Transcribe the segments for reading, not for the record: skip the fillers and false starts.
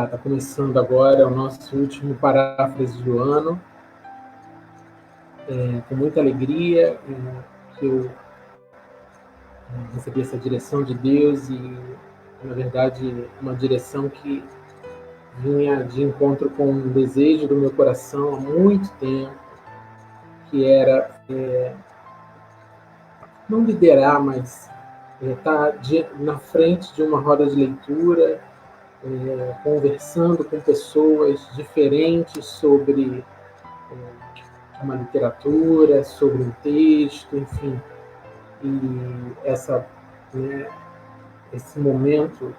Está começando agora o nosso último paráfrase do ano, com muita alegria que eu recebi essa direção de Deus e, na verdade, uma direção que vinha de encontro com um desejo do meu coração há muito tempo, que era não liderar, mas estar na frente de uma roda de leitura, conversando com pessoas diferentes sobre uma literatura, sobre um texto, enfim. E esse momento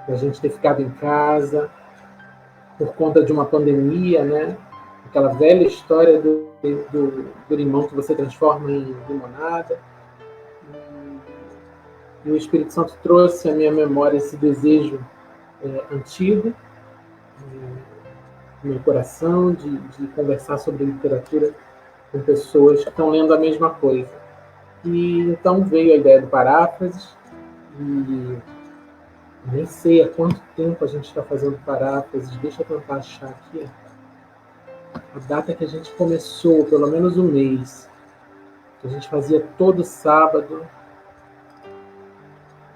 da gente ter ficado em casa por conta de uma pandemia, né? Aquela velha história do limão que você transforma em limonada. E o Espírito Santo trouxe à minha memória esse desejo antigo, no meu coração, de conversar sobre literatura com pessoas que estão lendo a mesma coisa. E então veio a ideia do paráfrases, e nem sei há quanto tempo a gente está fazendo paráfrases. Deixa eu tentar achar aqui a data que a gente começou, pelo menos um mês, que a gente fazia todo sábado,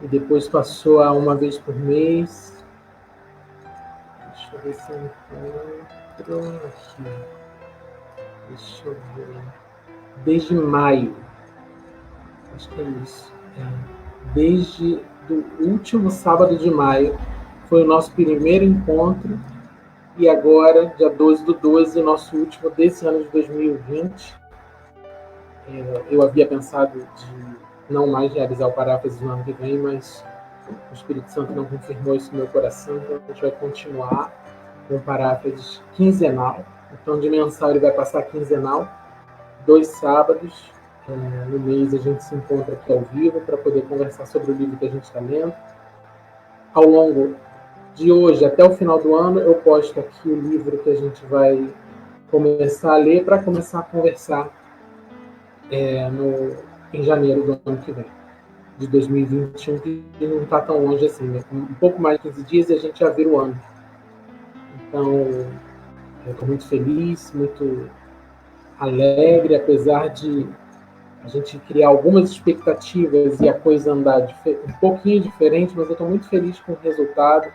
e depois passou a uma vez por mês. Deixa eu ver se eu encontro aqui. Deixa eu ver. Desde maio. Acho que é isso. Desde o último sábado de maio foi o nosso primeiro encontro, e agora, dia 12/12, o nosso último desse ano de 2020. Eu havia pensado de não mais realizar o paráfrase no ano que vem, mas o Espírito Santo não confirmou isso no meu coração, então a gente vai continuar com o paráfrase quinzenal. Então, de mensal ele vai passar a quinzenal, 2 sábados. No mês a gente se encontra aqui ao vivo para poder conversar sobre o livro que a gente está lendo. Ao longo de hoje até o final do ano, eu posto aqui o livro que a gente vai começar a ler para começar a conversar em janeiro do ano que vem, de 2021, que não está tão longe assim, né? Um pouco mais de 15 dias e a gente já vira o ano. Então, eu estou muito feliz, muito alegre, apesar de a gente criar algumas expectativas e a coisa andar um pouquinho diferente, mas eu estou muito feliz com o resultado,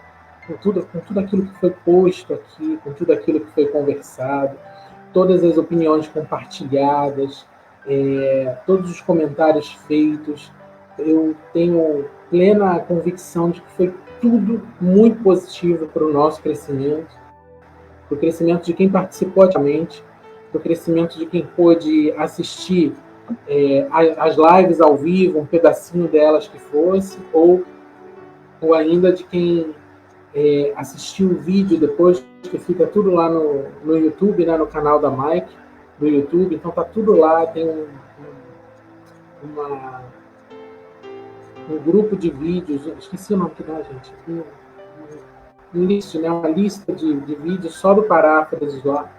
com tudo aquilo que foi posto aqui, com tudo aquilo que foi conversado, todas as opiniões compartilhadas, todos os comentários feitos. Eu tenho plena convicção de que foi tudo muito positivo para o nosso crescimento, para o crescimento de quem participou ativamente, para o crescimento de quem pôde assistir as lives ao vivo, um pedacinho delas que fosse, ou ainda de quem assistiu o vídeo depois, que fica tudo lá no YouTube, né, no canal da Mike, do YouTube. Então tá tudo lá, tem um grupo de vídeos, esqueci o nome que dá, gente, uma lista de vídeos só do paráfrases lá.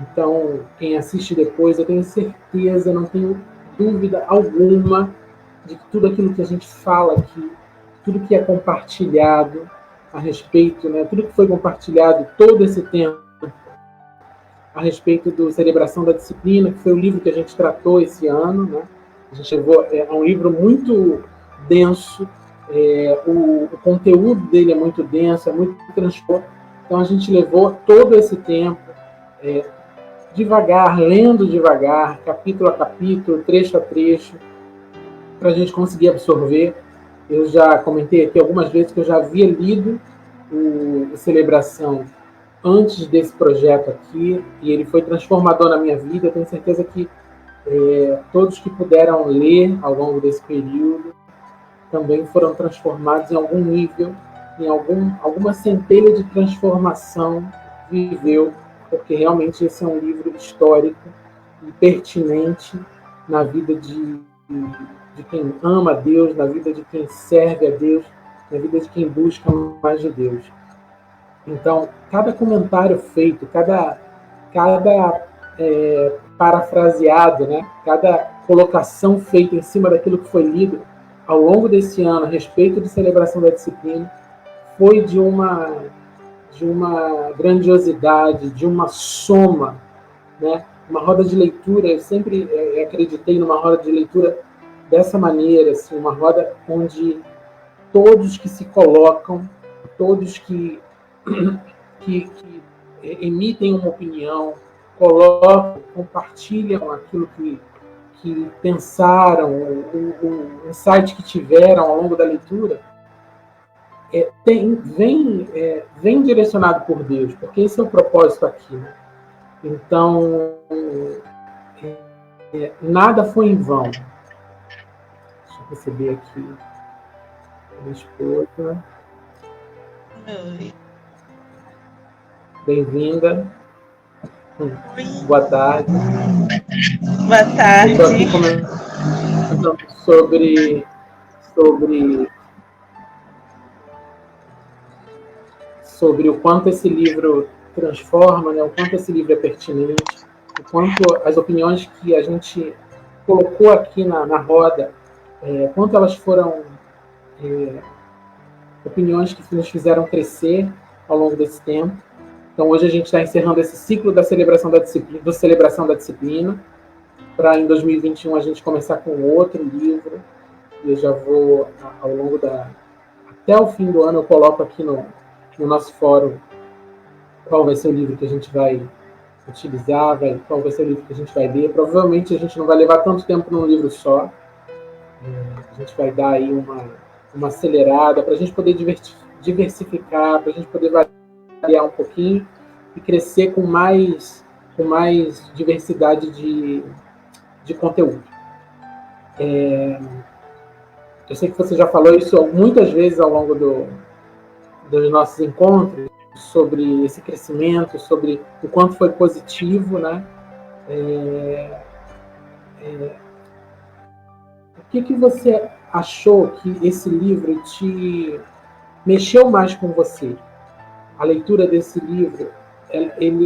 Então, quem assiste depois, eu tenho certeza, não tenho dúvida alguma de que tudo aquilo que a gente fala aqui, tudo que é compartilhado a respeito, né, tudo que foi compartilhado todo esse tempo a respeito da celebração da disciplina, que foi o livro que a gente tratou esse ano, né? A gente levou, é um livro muito denso, o conteúdo dele é muito denso, é muito transformador. Então a gente levou todo esse tempo, devagar, lendo devagar, capítulo a capítulo, trecho a trecho, para a gente conseguir absorver. Eu já comentei aqui algumas vezes que eu já havia lido o Celebração antes desse projeto aqui, e ele foi transformador na minha vida. Eu tenho certeza que todos que puderam ler ao longo desse período também foram transformados em algum nível, em alguma centelha de transformação viveu, porque realmente esse é um livro histórico e pertinente na vida de quem ama a Deus, na vida de quem serve a Deus, na vida de quem busca mais de Deus. Então, cada comentário feito, cada parafraseado, né? Cada colocação feita em cima daquilo que foi lido ao longo desse ano a respeito de celebração da disciplina foi de uma grandiosidade, de uma soma, né? Uma roda de leitura, eu sempre acreditei numa roda de leitura dessa maneira, assim, uma roda onde todos que se colocam, todos que emitem uma opinião, colocam, compartilham aquilo que pensaram, o insight que tiveram ao longo da leitura, vem direcionado por Deus, porque esse é o propósito aqui, né? Então, nada foi em vão. Deixa eu receber aqui a minha esposa. Oi. Bem-vinda. Boa tarde. Boa tarde. Estou aqui comentando sobre o quanto esse livro transforma, né? O quanto esse livro é pertinente, o quanto as opiniões que a gente colocou aqui na roda, quanto elas foram opiniões que nos fizeram crescer ao longo desse tempo. Então, hoje a gente está encerrando esse ciclo da celebração da disciplina, para em 2021 a gente começar com outro livro. E eu já vou, ao longo até o fim do ano, eu coloco aqui no nosso fórum qual vai ser o livro que a gente vai utilizar, qual vai ser o livro que a gente vai ler. Provavelmente a gente não vai levar tanto tempo num livro só. A gente vai dar aí uma acelerada para a gente poder diversificar, para a gente poder variar um pouquinho e crescer com mais diversidade de conteúdo. Eu sei que você já falou isso muitas vezes ao longo dos nossos encontros, sobre esse crescimento, sobre o quanto foi positivo, né? O que você achou que esse livro te mexeu mais com você? A leitura desse livro,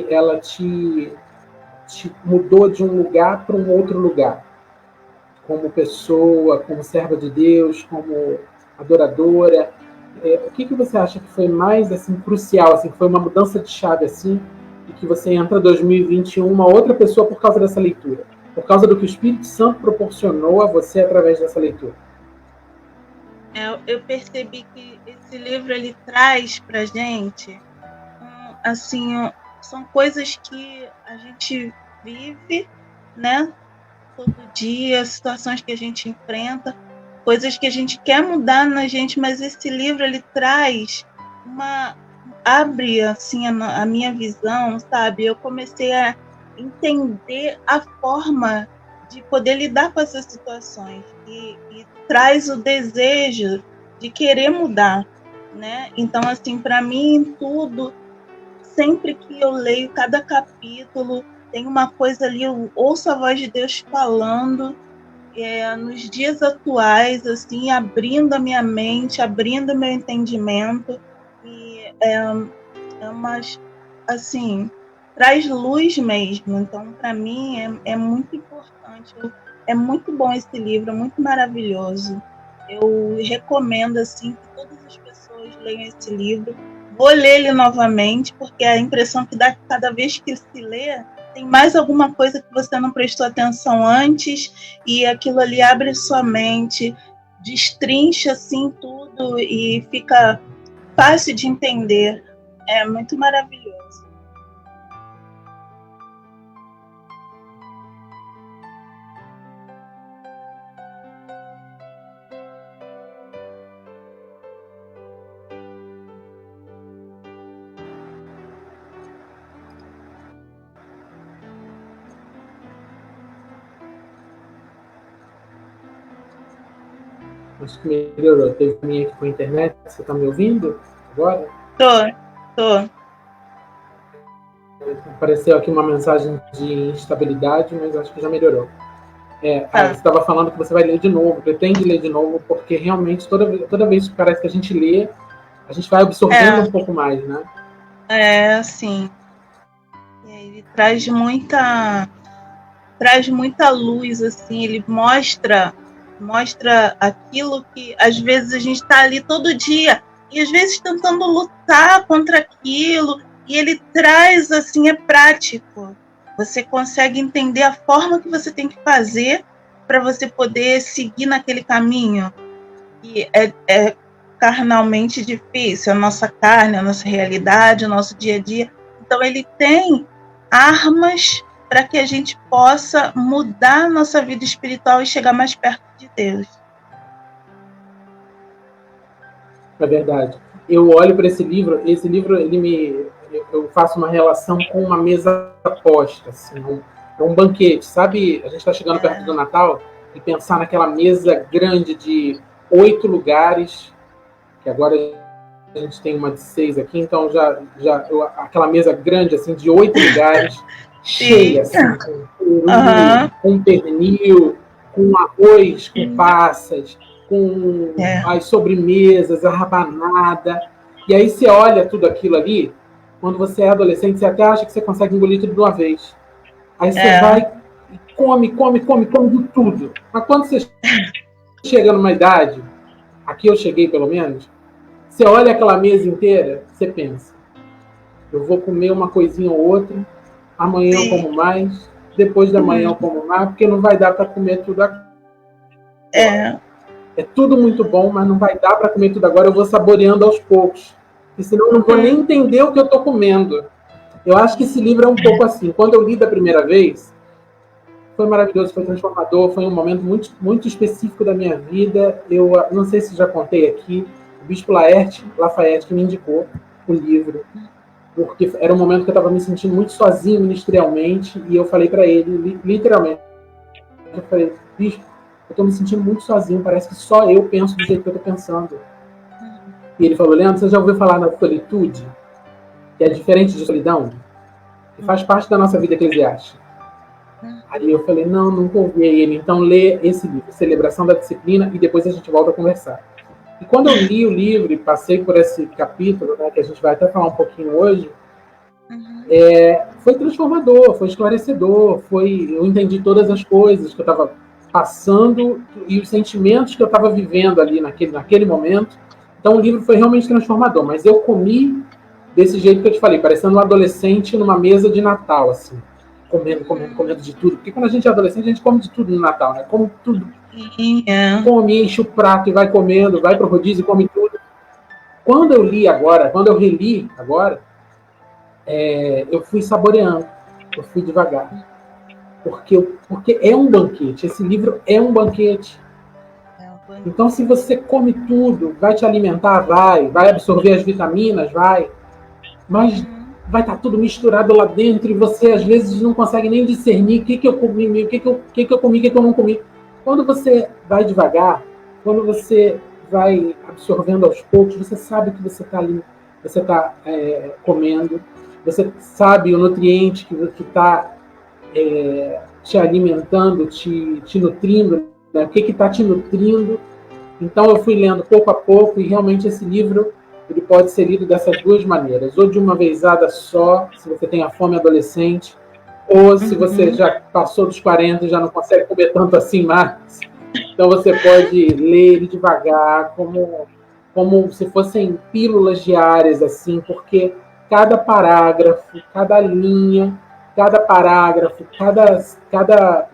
ela te mudou de um lugar para um outro lugar, como pessoa, como serva de Deus, como adoradora. O que você acha que foi mais assim crucial, assim, que foi uma mudança de chave assim, e que você entra em 2021 uma outra pessoa por causa dessa leitura, por causa do que o Espírito Santo proporcionou a você através dessa leitura? Eu percebi que esse livro ele traz para gente, assim, são coisas que a gente vive, né? Todo dia, situações que a gente enfrenta, coisas que a gente quer mudar na gente, mas esse livro ele traz abre assim a minha visão, sabe? Eu comecei a entender a forma de poder lidar com essas situações e traz o desejo de querer mudar, né? Então, assim, para mim, tudo, sempre que eu leio cada capítulo, tem uma coisa ali, eu ouço a voz de Deus falando, nos dias atuais, assim, abrindo a minha mente, abrindo o meu entendimento, e assim, traz luz mesmo. Então, para mim, é muito importante. É muito bom esse livro, é muito maravilhoso. Eu recomendo, assim, que todas as pessoas leiam esse livro. Vou ler ele novamente, porque a impressão que dá cada vez que se lê, tem mais alguma coisa que você não prestou atenção antes, e aquilo ali abre sua mente, destrincha assim tudo e fica fácil de entender. É muito maravilhoso. Acho que melhorou. Teve minha aqui com a internet. Você está me ouvindo agora? Tô. Apareceu aqui uma mensagem de instabilidade, mas acho que já melhorou. Você estava falando que você vai ler de novo, pretende ler de novo, porque realmente toda vez que parece que a gente lê, a gente vai absorvendo um pouco mais, né? Sim. Ele traz muita luz, assim, ele mostra aquilo que às vezes a gente está ali todo dia, e às vezes tentando lutar contra aquilo, e ele traz assim, é prático. Você consegue entender a forma que você tem que fazer para você poder seguir naquele caminho. E é carnalmente difícil, a nossa carne, a nossa realidade, o nosso dia a dia. Então ele tem armas para que a gente possa mudar a nossa vida espiritual e chegar mais perto de Deus. É verdade. Eu olho para esse livro, eu faço uma relação com uma mesa posta, assim, um banquete, sabe? A gente está chegando perto do Natal e pensar naquela mesa grande de 8 lugares, que agora a gente tem uma de 6 aqui, então aquela mesa grande assim de 8 lugares, cheia, assim, com pernil, com arroz, com passas, com as sobremesas, a rabanada. E aí você olha tudo aquilo ali, quando você é adolescente, você até acha que você consegue engolir tudo de uma vez. Aí você vai e come de tudo. Mas quando você chega numa idade, aqui eu cheguei pelo menos, você olha aquela mesa inteira, você pensa, eu vou comer uma coisinha ou outra, amanhã eu como mais, depois da manhã eu como mais, porque não vai dar para comer tudo agora. É tudo muito bom, mas não vai dar para comer tudo agora, eu vou saboreando aos poucos, porque senão eu não vou nem entender o que eu estou comendo. Eu acho que esse livro é um pouco assim. Quando eu li da primeira vez, foi maravilhoso, foi transformador, foi um momento muito, muito específico da minha vida. Eu não sei se já contei aqui, o Bispo Lafayette que me indicou o livro, porque era um momento que eu estava me sentindo muito sozinho ministerialmente, e eu falei para ele, literalmente, eu falei, Bispo, eu estou me sentindo muito sozinho, parece que só eu penso do jeito que eu estou pensando. E ele falou, Leandro, você já ouviu falar na solitude? Que é diferente de solidão? Que faz parte da nossa vida eclesiástica. Aí eu falei, nunca ouvi ele. Então lê esse livro, Celebração da Disciplina, e depois a gente volta a conversar. E quando eu li o livro e passei por esse capítulo, né, que a gente vai até falar um pouquinho hoje, foi transformador, foi esclarecedor, eu entendi todas as coisas que eu estava passando e os sentimentos que eu estava vivendo ali naquele momento. Então o livro foi realmente transformador, mas eu comi desse jeito que eu te falei, parecendo um adolescente numa mesa de Natal, assim. Comendo de tudo. Porque quando a gente é adolescente, a gente come de tudo no Natal, né? Come tudo. Come, enche o prato e vai comendo, vai pro rodízio e come tudo. Quando eu reli agora, eu fui saboreando, eu fui devagar. Porque é um banquete, esse livro é um banquete. Então, se você come tudo, vai te alimentar, vai absorver as vitaminas, mas vai estar tudo misturado lá dentro e você às vezes não consegue nem discernir o que eu comi, o que eu comi, o que eu não comi. Quando você vai devagar, quando você vai absorvendo aos poucos, você sabe que você está ali, você está comendo, você sabe o nutriente que está te alimentando, te nutrindo, né? O que está te nutrindo. Então eu fui lendo pouco a pouco e realmente esse livro ele pode ser lido dessas duas maneiras, ou de uma vezada só, se você tem a fome adolescente, ou se você já passou dos 40 e já não consegue comer tanto assim mais. Então você pode ler ele devagar, como se fossem pílulas diárias, assim, porque cada parágrafo, cada linha, cada parágrafo, cada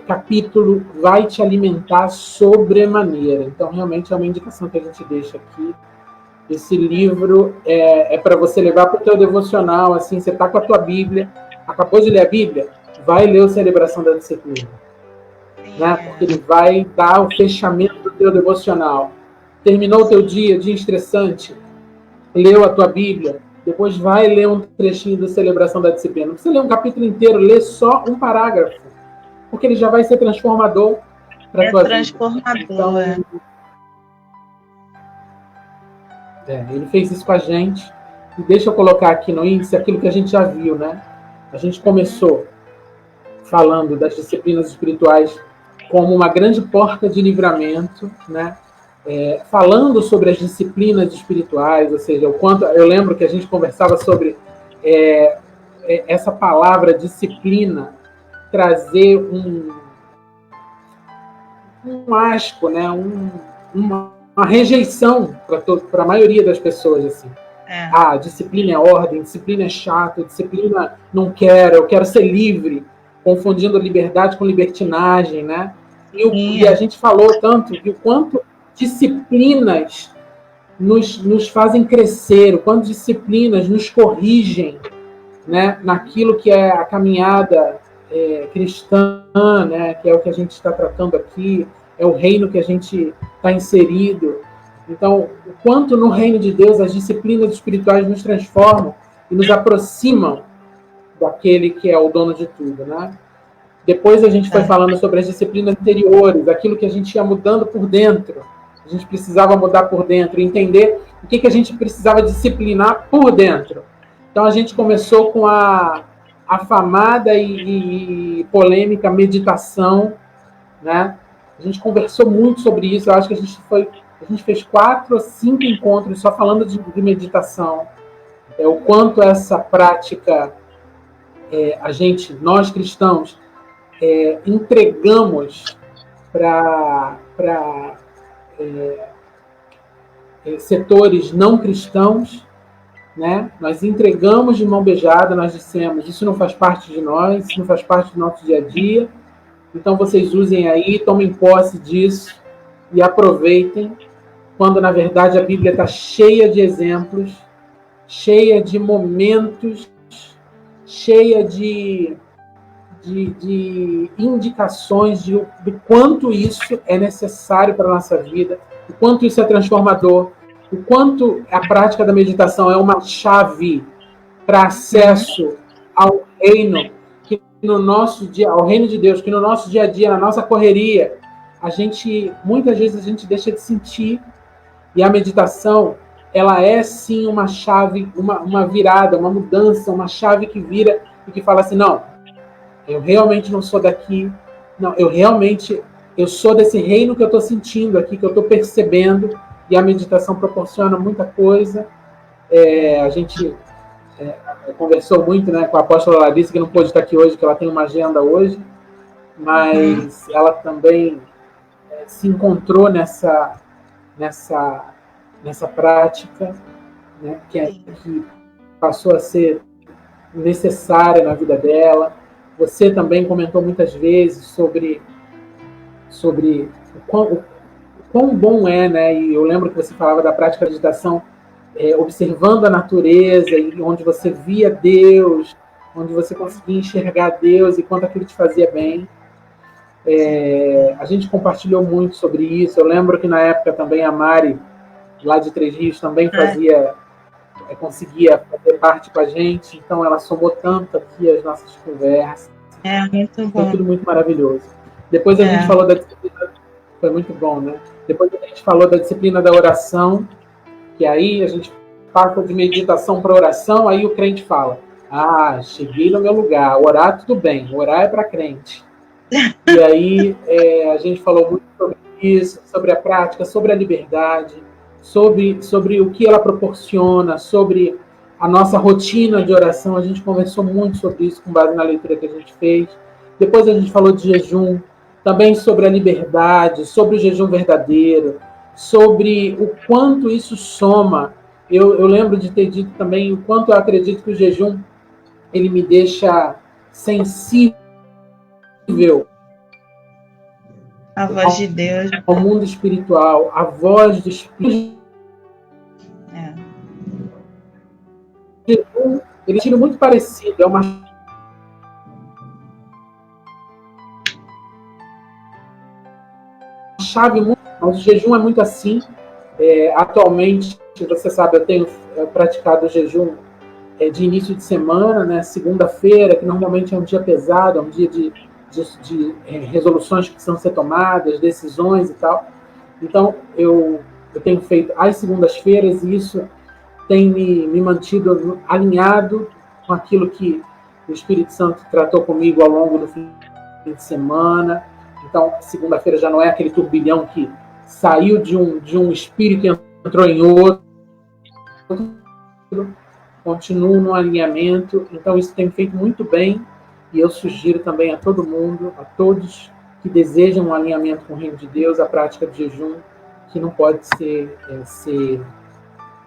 capítulo vai te alimentar sobremaneira. Então realmente é uma indicação que a gente deixa aqui. Esse livro é para você levar para o teu devocional, assim, você está com a tua Bíblia, acabou de ler a Bíblia, vai ler o Celebração da Disciplina. Né? Porque ele vai dar o fechamento do teu devocional. Terminou o teu dia estressante, leu a tua Bíblia, depois vai ler um trechinho da Celebração da Disciplina. Não precisa ler um capítulo inteiro, lê só um parágrafo, porque ele já vai ser transformador para a tua vida. Então, ele fez isso com a gente. E deixa eu colocar aqui no índice aquilo que a gente já viu, né? A gente começou falando das disciplinas espirituais como uma grande porta de livramento, né? Falando sobre as disciplinas espirituais, ou seja, o quanto eu lembro que a gente conversava sobre essa palavra disciplina trazer um asco, né? uma rejeição para a maioria das pessoas, assim. Ah, disciplina é ordem, disciplina é chato, disciplina não quero, eu quero ser livre, confundindo liberdade com libertinagem, né? E a gente falou tanto de o quanto disciplinas nos fazem crescer, o quanto disciplinas nos corrigem, né, naquilo que é a caminhada cristã, né, que é o que a gente está tratando aqui, é o reino que a gente está inserido. Então, o quanto no reino de Deus as disciplinas espirituais nos transformam e nos aproximam daquele que é o dono de tudo, né? Depois a gente foi falando sobre as disciplinas interiores, aquilo que a gente ia mudando por dentro. A gente precisava mudar por dentro, entender o que a gente precisava disciplinar por dentro. Então a gente começou com a afamada e polêmica meditação, né? A gente conversou muito sobre isso. Eu acho que a gente fez 4 ou 5 encontros só falando de meditação. O quanto essa prática, nós cristãos, entregamos para setores não cristãos, né? Nós entregamos de mão beijada, nós dissemos, isso não faz parte de nós, isso não faz parte do nosso dia a dia, então vocês usem aí, tomem posse disso e aproveitem, quando na verdade a Bíblia está cheia de exemplos, cheia de momentos, cheia de indicações do quanto isso é necessário para a nossa vida, o quanto isso é transformador, o quanto a prática da meditação é uma chave para acesso ao reino, que no nosso dia, ao reino de Deus, que no nosso dia a dia, na nossa correria, muitas vezes a gente deixa de sentir, e a meditação, ela é sim uma chave, uma virada, uma mudança, uma chave que vira e que fala assim, não, eu realmente não sou daqui, não, eu sou desse reino que eu estou sentindo aqui, que eu estou percebendo, e a meditação proporciona muita coisa. A gente conversou muito, né, com a apóstola Larissa, que não pôde estar aqui hoje, que ela tem uma agenda hoje, mas ela também se encontrou nessa prática, né, que passou a ser necessária na vida dela. Você também comentou muitas vezes sobre o quão bom é, né? E eu lembro que você falava da prática da meditação, observando a natureza, e onde você via Deus, onde você conseguia enxergar Deus e quanto aquilo te fazia bem. A gente compartilhou muito sobre isso. Eu lembro que na época também a Mari, lá de Três Rios, também conseguia fazer parte com a gente, então ela somou tanto aqui as nossas conversas. Muito bom. Foi tudo muito maravilhoso. Depois a gente falou da disciplina, foi muito bom, né? Depois a gente falou da disciplina da oração, que aí a gente passa de meditação para oração, aí o crente fala, cheguei no meu lugar, orar tudo bem, orar é para crente. E aí a gente falou muito sobre isso, sobre a prática, sobre a liberdade, sobre o que ela proporciona, sobre a nossa rotina de oração. A gente conversou muito sobre isso com base na leitura que a gente fez. Depois a gente falou de jejum, também sobre a liberdade, sobre o jejum verdadeiro, sobre o quanto isso soma. Eu lembro de ter dito também o quanto eu acredito que o jejum ele me deixa sensível a voz de Deus, ao mundo espiritual, a voz do Espírito. Ele é muito parecido, é uma chave muito, mas o jejum é muito assim. Atualmente, você sabe, eu tenho praticado o jejum de início de semana, né? Segunda-feira, que normalmente é um dia pesado, é um dia de resoluções que precisam ser tomadas, decisões e tal. Então, eu tenho feito às segundas-feiras, e isso tem me mantido alinhado com aquilo que o Espírito Santo tratou comigo ao longo do fim de semana. Então, segunda-feira já não é aquele turbilhão que saiu de um espírito e entrou em outro. Continuo no alinhamento. Então, isso tem feito muito bem. E eu sugiro também a todo mundo, a todos que desejam um alinhamento com o reino de Deus, a prática de jejum, que não pode ser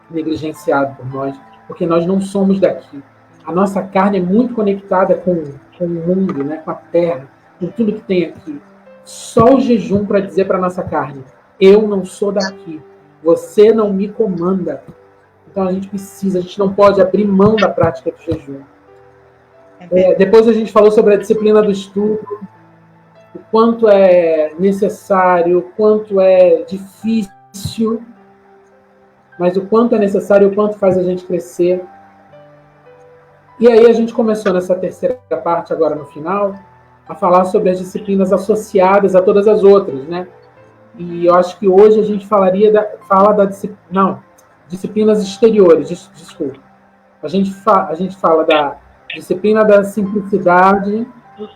negligenciado por nós, porque nós não somos daqui. A nossa carne é muito conectada com o mundo, né, com a terra, com tudo que tem aqui. Só o jejum para dizer para a nossa carne: eu não sou daqui, você não me comanda. Então a gente não pode abrir mão da prática do jejum. Depois a gente falou sobre a disciplina do estudo, o quanto é necessário, o quanto é difícil, mas o quanto é necessário, o quanto faz a gente crescer. E aí a gente começou nessa terceira parte, agora no final, a falar sobre as disciplinas associadas a todas as outras, né? E eu acho que hoje a gente disciplinas exteriores, desculpa. A gente fala da disciplina da simplicidade.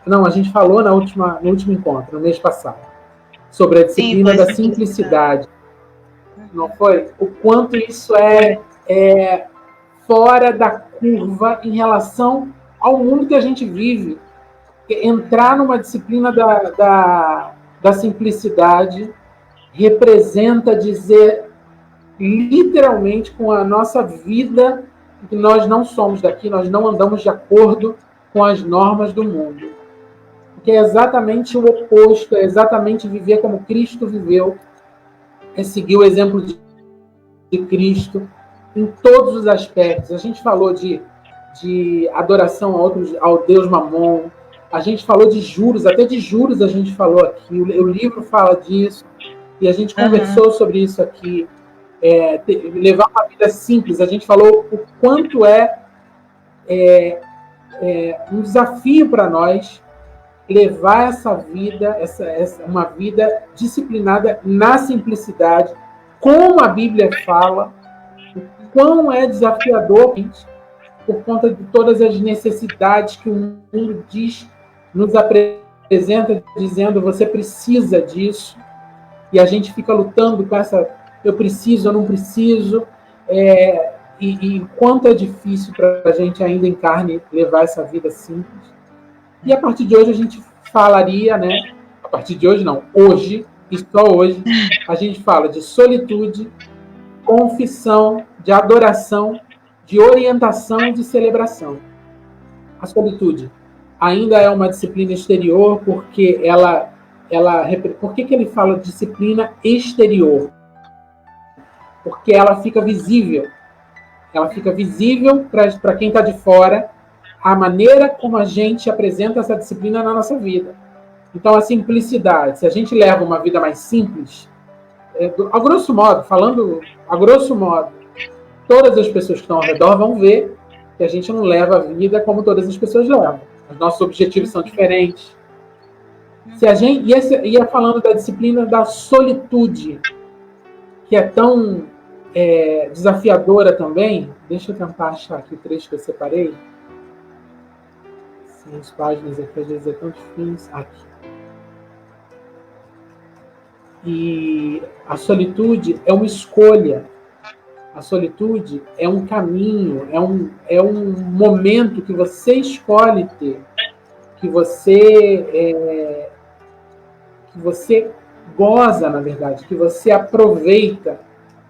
Não, a gente falou no último encontro, no mês passado, sobre a disciplina da simplicidade. Não foi? O quanto isso é fora da curva em relação ao mundo que a gente vive. Entrar numa disciplina da simplicidade representa dizer literalmente com a nossa vida que nós não somos daqui, nós não andamos de acordo com as normas do mundo. Porque é exatamente o oposto, é exatamente viver como Cristo viveu, é seguir o exemplo de Cristo em todos os aspectos. A gente falou de adoração ao Deus Mamon, a gente falou de juros, até de juros a gente falou aqui, o livro fala disso, e a gente conversou sobre isso aqui. Levar uma vida simples, a gente falou o quanto é um desafio para nós levar essa vida, uma vida disciplinada na simplicidade, como a Bíblia fala, o quão é desafiador por conta de todas as necessidades que o mundo nos apresenta, dizendo: você precisa disso, e a gente fica lutando com essa: eu preciso, eu não preciso, e quanto é difícil para a gente ainda em carne levar essa vida simples. E a partir de hoje a gente falaria, né? A partir de hoje não, hoje, e só hoje, a gente fala de solitude, confissão, de adoração, de orientação e de celebração. A solitude ainda é uma disciplina exterior, porque por que ele fala de disciplina exterior? Porque ela fica visível. Ela fica visível para quem está de fora, a maneira como a gente apresenta essa disciplina na nossa vida. Então, a simplicidade. Se a gente leva uma vida mais simples, a grosso modo, todas as pessoas que estão ao redor vão ver que a gente não leva a vida como todas as pessoas levam. Os nossos objetivos são diferentes. Ia falando da disciplina da solitude, que é tão desafiadora também. Deixa eu tentar achar aqui o trecho que eu separei. Sim, as páginas aqui às vezes é tão difícil. Aqui. E a solitude é uma escolha. A solitude é um caminho, é um momento que você escolhe ter, que você goza, na verdade, que você aproveita.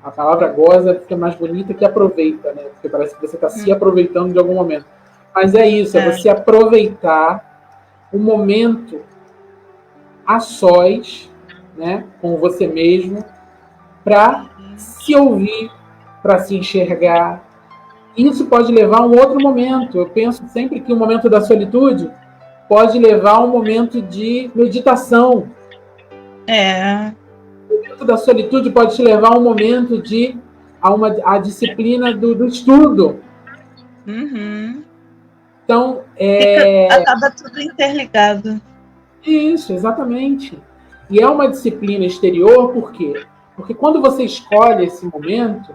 A palavra goza fica mais bonita que aproveita, né? Porque parece que você está se aproveitando de algum momento. Mas é isso, é você aproveitar o momento a sós, né, com você mesmo, para se ouvir, para se enxergar. Isso pode levar a um outro momento. Eu penso sempre que o momento da solitude pode levar a um momento de meditação. O momento da solitude pode te levar a um momento a disciplina do estudo. Então, acaba tudo interligado. Isso, exatamente. E é uma disciplina exterior, por quê? Porque quando você escolhe esse momento,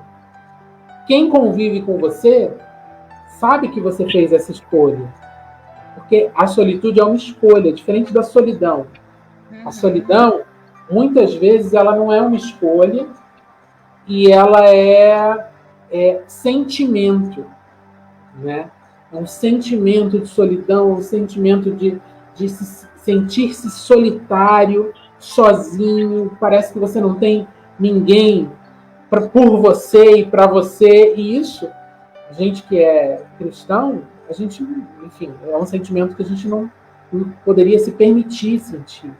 quem convive com você sabe que você fez essa escolha. Porque a solitude é uma escolha, diferente da solidão. A solidão, muitas vezes, ela não é uma escolha e ela é sentimento, né? É um sentimento de solidão, um sentimento de sentir-se solitário, sozinho, parece que você não tem ninguém por você e para você. E isso, a gente que é cristão, a gente, enfim, é um sentimento que a gente não poderia se permitir sentir.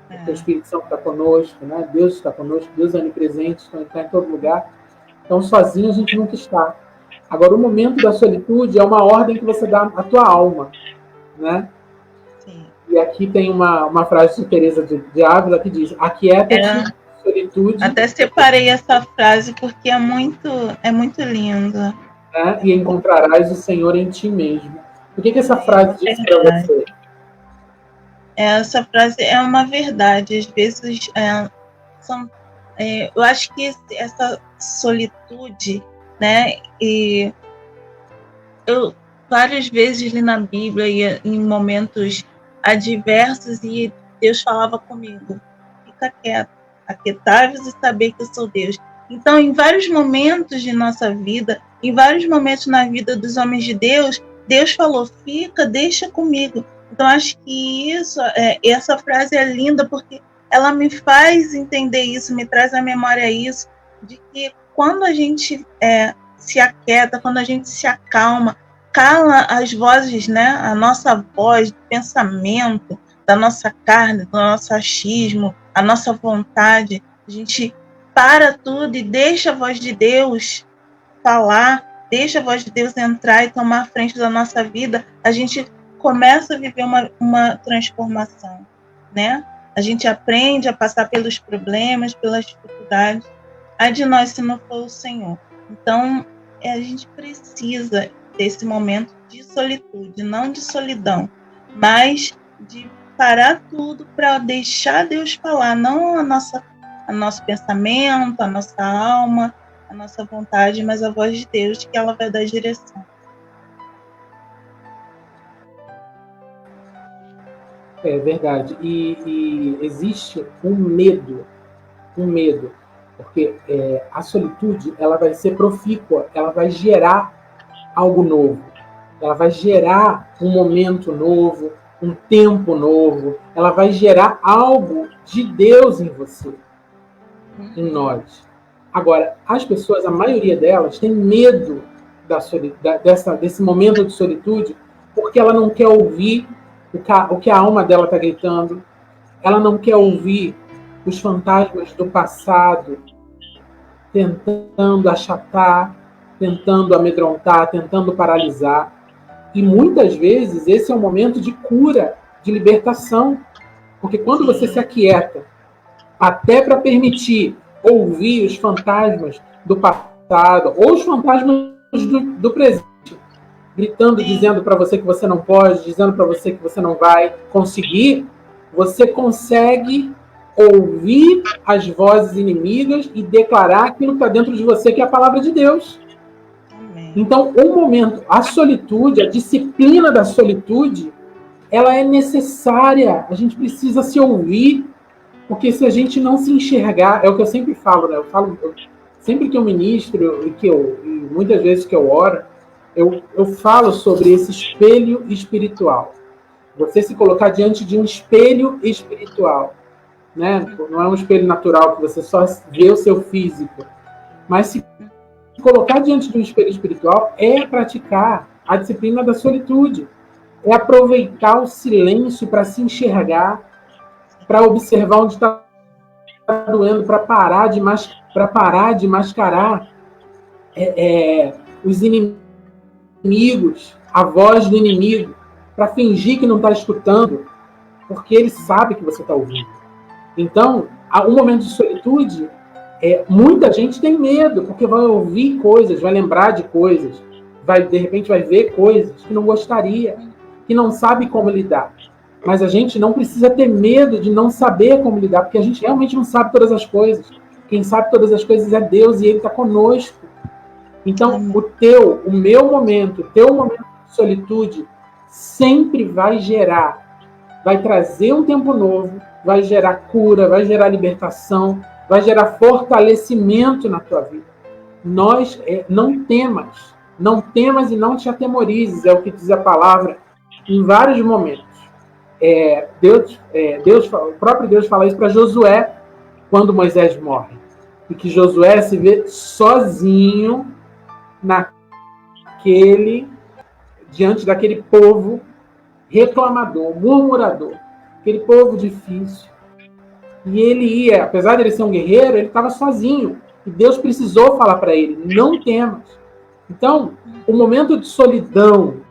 Porque o Espírito Santo está conosco, né? Deus está conosco, Deus é onipresente, está em todo lugar. Então, sozinho a gente nunca está. Agora, o momento da solitude é uma ordem que você dá à tua alma, né? Sim. E aqui tem uma frase de Teresa de Ávila que diz: aquieta-te, solitude. Até separei essa frase porque é muito linda. Né? E encontrarás o Senhor em ti mesmo. O que essa frase diz para você? Essa frase é uma verdade. Às vezes, eu acho que essa solitude, né? E eu várias vezes li na Bíblia e em momentos adversos e Deus falava comigo: fica quieto, aquietai-vos e saber que eu sou Deus. Então, em vários momentos de nossa vida, em vários momentos na vida dos homens de Deus, Deus falou: fica, deixa comigo. Então, acho que essa frase é linda porque ela me faz entender isso, me traz à memória isso, de que quando a gente se aquieta, quando a gente se acalma, cala as vozes, né? A nossa voz, do pensamento, da nossa carne, do nosso achismo, a nossa vontade, a gente para tudo e deixa a voz de Deus falar, deixa a voz de Deus entrar e tomar a frente da nossa vida, a gente começa a viver uma transformação, né? A gente aprende a passar pelos problemas, pelas dificuldades. Ai de nós se não for o Senhor. Então, a gente precisa desse momento de solitude, não de solidão, mas de parar tudo para deixar Deus falar, não o nosso pensamento, a nossa alma, a nossa vontade, mas a voz de Deus, que ela vai dar direção. É verdade. E existe um medo, porque a solitude ela vai ser profícua, ela vai gerar algo novo, ela vai gerar um momento novo, um tempo novo, ela vai gerar algo de Deus em você, em nós. Agora, as pessoas, a maioria delas, tem medo desse momento de solitude porque ela não quer ouvir o que a alma dela está gritando, ela não quer ouvir os fantasmas do passado tentando achatar, tentando amedrontar, tentando paralisar. E muitas vezes esse é um momento de cura, de libertação. Porque quando você se aquieta, até para permitir ouvir os fantasmas do passado, ou os fantasmas do presente, gritando, dizendo para você que você não pode, dizendo para você que você não vai conseguir, você consegue ouvir as vozes inimigas e declarar aquilo que está dentro de você, que é a palavra de Deus. Amém. Então, o momento, a solitude, a disciplina da solitude, ela é necessária. A gente precisa se ouvir, porque se a gente não se enxergar, é o que eu sempre falo, né? Sempre que eu ministro e muitas vezes que eu oro, eu falo sobre esse espelho espiritual. Você se colocar diante de um espelho espiritual, né? Não é um espelho natural que você só vê o seu físico, mas se colocar diante de um espelho espiritual é praticar a disciplina da solitude, é aproveitar o silêncio para se enxergar, para observar onde está doendo, para parar de mascarar os inimigos, a voz do inimigo, para fingir que não está escutando, porque ele sabe que você está ouvindo. Então, um momento de solitude, muita gente tem medo, porque vai ouvir coisas, vai lembrar de coisas, de repente vai ver coisas que não gostaria, que não sabe como lidar. Mas a gente não precisa ter medo de não saber como lidar, porque a gente realmente não sabe todas as coisas. Quem sabe todas as coisas é Deus e Ele está conosco. Então, o meu momento, o teu momento de solitude sempre vai trazer um tempo novo, vai gerar cura, vai gerar libertação, vai gerar fortalecimento na tua vida. Não temas e não te atemorizes, é o que diz a palavra em vários momentos. O próprio Deus fala isso para Josué quando Moisés morre. e que Josué se vê sozinho diante daquele povo reclamador, murmurador, aquele povo difícil. E ele ia, apesar de ele ser um guerreiro, ele estava sozinho. E Deus precisou falar para ele, não temas. Então, o momento de solidão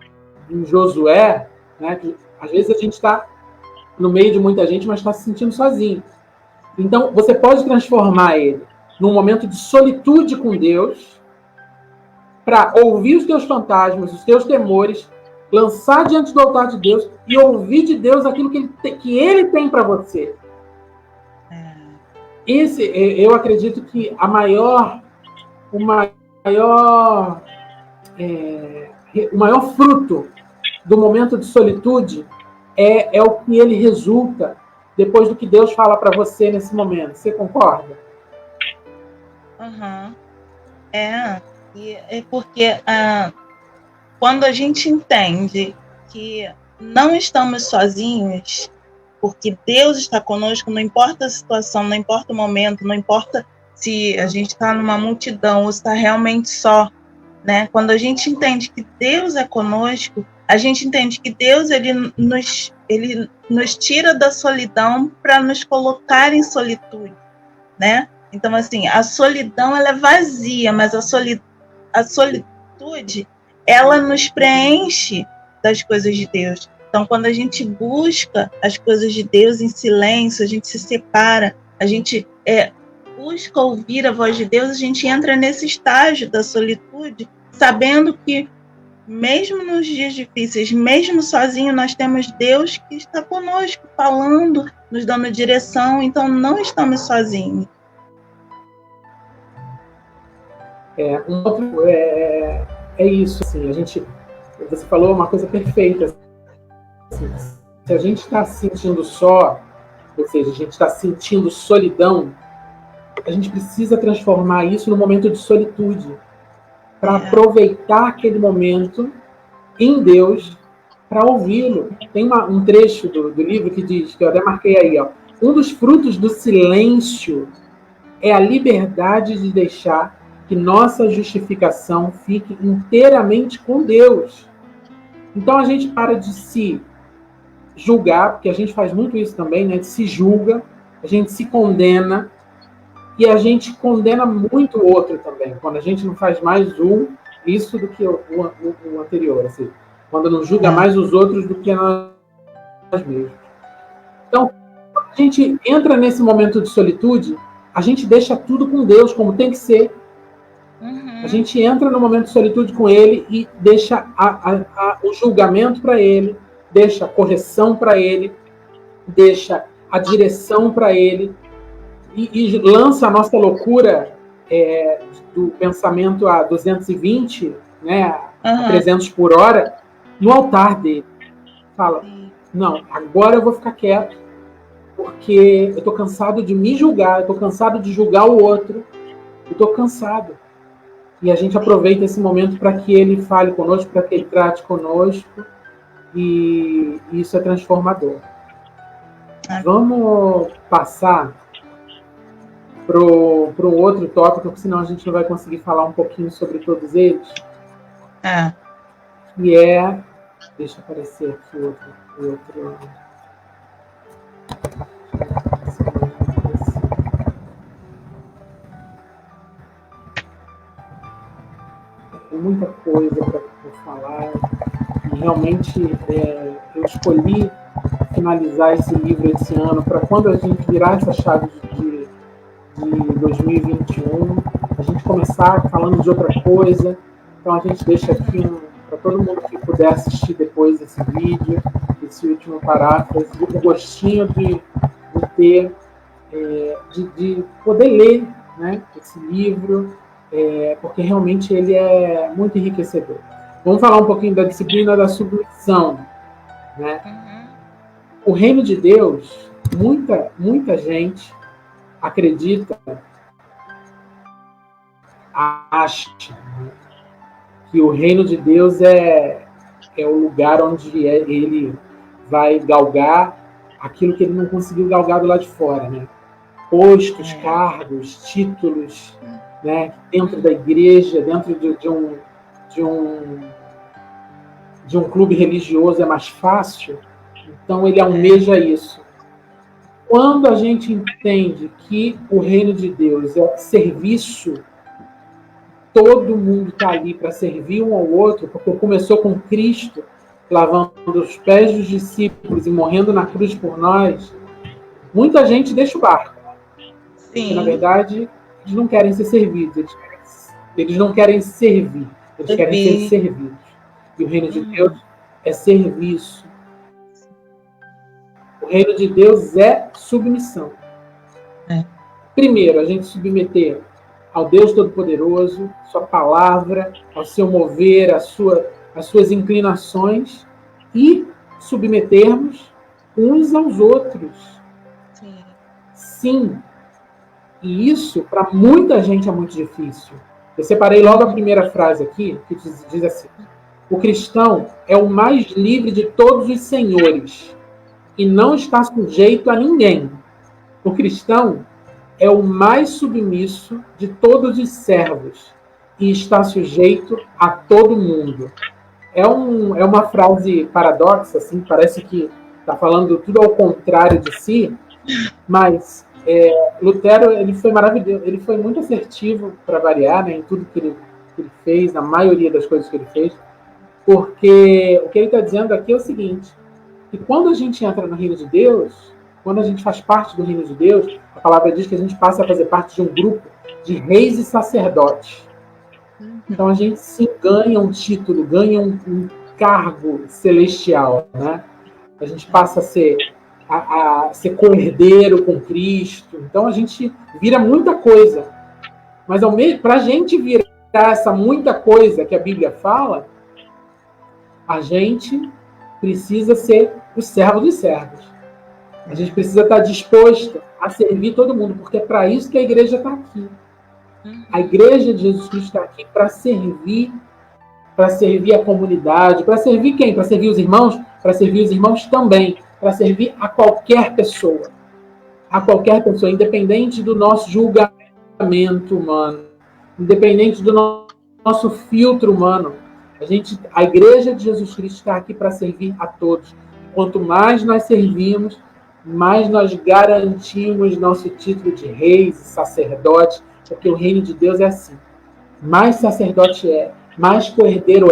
em Josué, né, que às vezes a gente está no meio de muita gente, mas está se sentindo sozinho. Então, você pode transformar ele num momento de solitude com Deus, para ouvir os teus fantasmas, os teus temores, lançar diante do altar de Deus e ouvir de Deus aquilo que ele tem para você. Eu acredito que o maior fruto do momento de solitude é o que ele resulta depois do que Deus fala para você nesse momento. Você concorda? Uhum. É porque quando a gente entende que não estamos sozinhos, porque Deus está conosco, não importa a situação, não importa o momento, não importa se a gente está numa multidão ou está realmente só, né? Quando a gente entende que Deus é conosco, a gente entende que Deus ele nos tira da solidão para nos colocar em solitude, né? Então, assim, a solidão ela é vazia, mas a solitude ela nos preenche das coisas de Deus. Então, quando a gente busca as coisas de Deus em silêncio, a gente se separa, a gente busca ouvir a voz de Deus, a gente entra nesse estágio da solitude, sabendo que, mesmo nos dias difíceis, mesmo sozinho, nós temos Deus que está conosco, falando, nos dando direção, então não estamos sozinhos. É isso, assim, você falou uma coisa perfeita. Assim, se a gente está se sentindo só, ou seja, a gente está sentindo solidão, a gente precisa transformar isso no momento de solitude, para aproveitar aquele momento em Deus para ouvi-lo. Tem um trecho do livro que diz, que eu até marquei aí, ó, um dos frutos do silêncio é a liberdade de deixar que nossa justificação fique inteiramente com Deus. Então a gente para de se julgar, porque a gente faz muito isso também, né? Se julga, a gente se condena e a gente condena muito o outro também. Quando a gente não faz mais isso do que o anterior, assim, quando não julga mais os outros do que nós mesmos. Então, quando a gente entra nesse momento de solitude, a gente deixa tudo com Deus, como tem que ser. A gente entra no momento de solitude com Ele e deixa o julgamento para Ele, deixa a correção para Ele, deixa a direção para Ele e lança a nossa loucura do pensamento a 220, né, a 300 por hora, no altar dele. Fala, não, agora eu vou ficar quieto, porque eu estou cansado de me julgar, eu estou cansado de julgar o outro, eu estou cansado. E a gente aproveita esse momento para que ele fale conosco, para que ele trate conosco, e isso é transformador. Vamos passar para um outro tópico, porque senão a gente não vai conseguir falar um pouquinho sobre todos eles. Que é... Deixa aparecer aqui outro... Tem muita coisa para falar. E realmente eu escolhi finalizar esse livro esse ano para quando a gente virar essa chave de 2021, a gente começar falando de outra coisa. Então a gente deixa aqui para todo mundo que puder assistir depois esse vídeo, esse último parágrafo, o gostinho de ter, de poder ler, né, esse livro, porque realmente ele é muito enriquecedor. Vamos falar um pouquinho da disciplina da submissão, né? O reino de Deus, muita gente acredita, acha que o reino de Deus é o lugar onde ele vai galgar aquilo que ele não conseguiu galgar do lado de fora, né? postos, cargos, títulos, né? Dentro da igreja, dentro de um clube religioso é mais fácil. Então ele almeja isso. Quando a gente entende que o reino de Deus é serviço, todo mundo está ali para servir um ao outro, porque começou com Cristo lavando os pés dos discípulos e morrendo na cruz por nós. Muita gente deixa o barco. Porque, na verdade, eles não querem ser servidos, eles não querem servir, eles querem ser servidos. E o reino de Deus é serviço. O reino de Deus é submissão. Primeiro, a gente submeter ao Deus Todo-Poderoso, sua palavra, ao seu mover, às suas inclinações, e submetermos uns aos outros. Sim. E isso, para muita gente, é muito difícil. Eu separei logo a primeira frase aqui, que diz assim: o cristão é o mais livre de todos os senhores e não está sujeito a ninguém. O cristão é o mais submisso de todos os servos e está sujeito a todo mundo. É uma frase paradoxa, assim, parece que está falando tudo ao contrário de si, mas Lutero, ele foi maravilhoso, ele foi muito assertivo, para variar, né, em tudo que ele fez, na maioria das coisas que ele fez, porque o que ele está dizendo aqui é o seguinte: que quando a gente entra no reino de Deus, quando a gente faz parte do reino de Deus, a palavra diz que a gente passa a fazer parte de um grupo de reis e sacerdotes. Então a gente sim ganha um título, ganha um cargo celestial, né? A gente passa a ser co-herdeiro com Cristo. Então a gente vira muita coisa. Mas para a gente virar essa muita coisa que a Bíblia fala, a gente precisa ser o servo dos servos. A gente precisa estar disposto a servir todo mundo, porque é para isso que a igreja está aqui. A igreja de Jesus Cristo está aqui para servir a comunidade. Para servir quem? Para servir os irmãos? Para servir os irmãos também. Para servir a qualquer pessoa. A qualquer pessoa, independente do nosso julgamento humano, independente do nosso filtro humano. A igreja de Jesus Cristo está aqui para servir a todos. Quanto mais nós servimos, mais nós garantimos nosso título de reis e sacerdotes, porque o reino de Deus é assim. Mais sacerdote mais co-herdeiro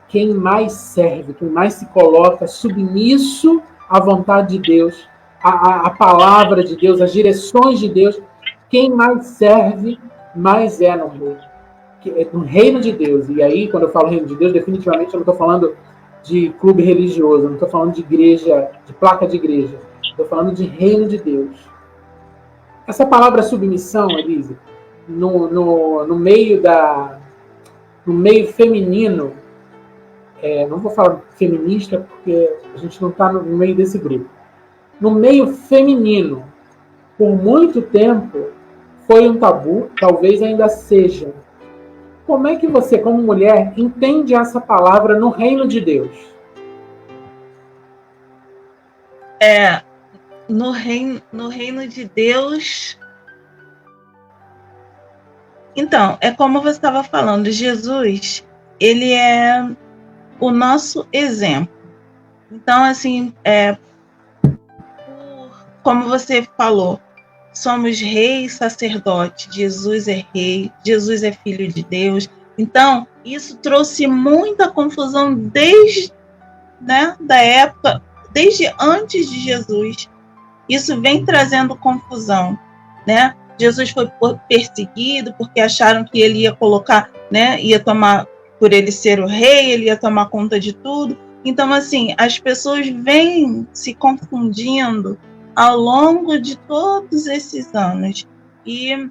quem mais serve, quem mais se coloca submisso à vontade de Deus, à palavra de Deus, às direções de Deus. Quem mais serve, mais no reino de Deus. E aí, quando eu falo reino de Deus, definitivamente eu não estou falando de clube religioso, eu não estou falando de igreja, de placa de igreja. Estou falando de reino de Deus. Essa palavra submissão, Elise, no meio feminino, não vou falar feminista, porque a gente não está no meio desse grupo. No meio feminino, por muito tempo, foi um tabu, talvez ainda seja. Como é que você, como mulher, entende essa palavra no reino de Deus? No reino de Deus. Então, é como você estava falando, Jesus, ele é o nosso exemplo. Então, assim, como você falou, somos reis, sacerdote, Jesus é rei, Jesus é filho de Deus. Então, isso trouxe muita confusão desde, né, da época, desde antes de Jesus. Isso vem trazendo confusão, né? Jesus foi perseguido porque acharam que ele ia colocar, né, ia tomar, por ele ser o rei, ele ia tomar conta de tudo. Então, assim, as pessoas vêm se confundindo ao longo de todos esses anos. E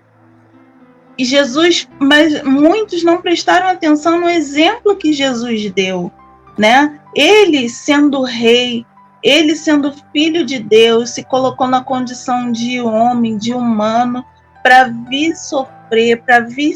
Jesus, mas muitos não prestaram atenção no exemplo que Jesus deu, né? Ele sendo rei, ele sendo filho de Deus, se colocou na condição de homem, de humano, para vir sofrer, para vir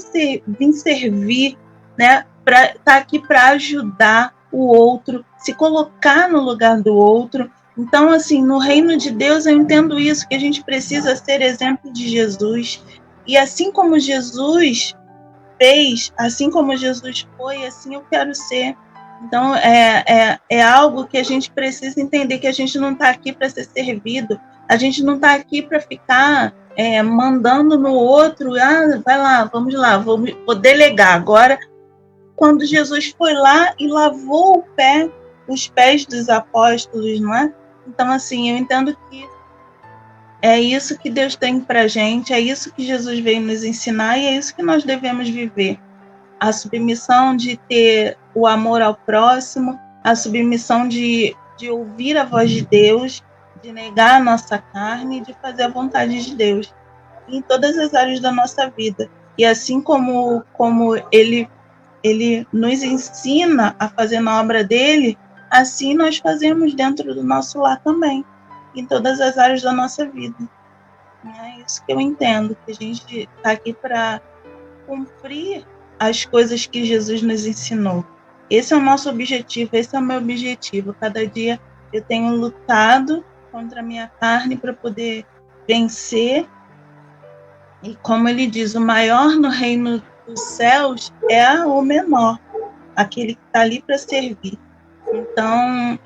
servir, né? Para estar aqui para ajudar o outro, se colocar no lugar do outro. Então, assim, no reino de Deus eu entendo isso, que a gente precisa ser exemplo de Jesus. E assim como Jesus fez, assim como Jesus foi, assim eu quero ser. Então, é algo que a gente precisa entender, que a gente não está aqui para ser servido, a gente não está aqui para ficar mandando no outro, vai lá, vou delegar. Agora, quando Jesus foi lá e lavou os pés dos apóstolos, não é? Então, assim, eu entendo que é isso que Deus tem para a gente, é isso que Jesus veio nos ensinar e é isso que nós devemos viver. A submissão de ter o amor ao próximo, a submissão de ouvir a voz de Deus, de negar a nossa carne, de fazer a vontade de Deus em todas as áreas da nossa vida. E assim como ele nos ensina a fazer na obra dele, assim nós fazemos dentro do nosso lar também, em todas as áreas da nossa vida. É isso que eu entendo, que a gente está aqui para cumprir as coisas que Jesus nos ensinou. Esse é o nosso objetivo, esse é o meu objetivo. Cada dia eu tenho lutado contra a minha carne para poder vencer. E como ele diz, o maior no reino dos céus é o menor, aquele que está ali para servir. Então,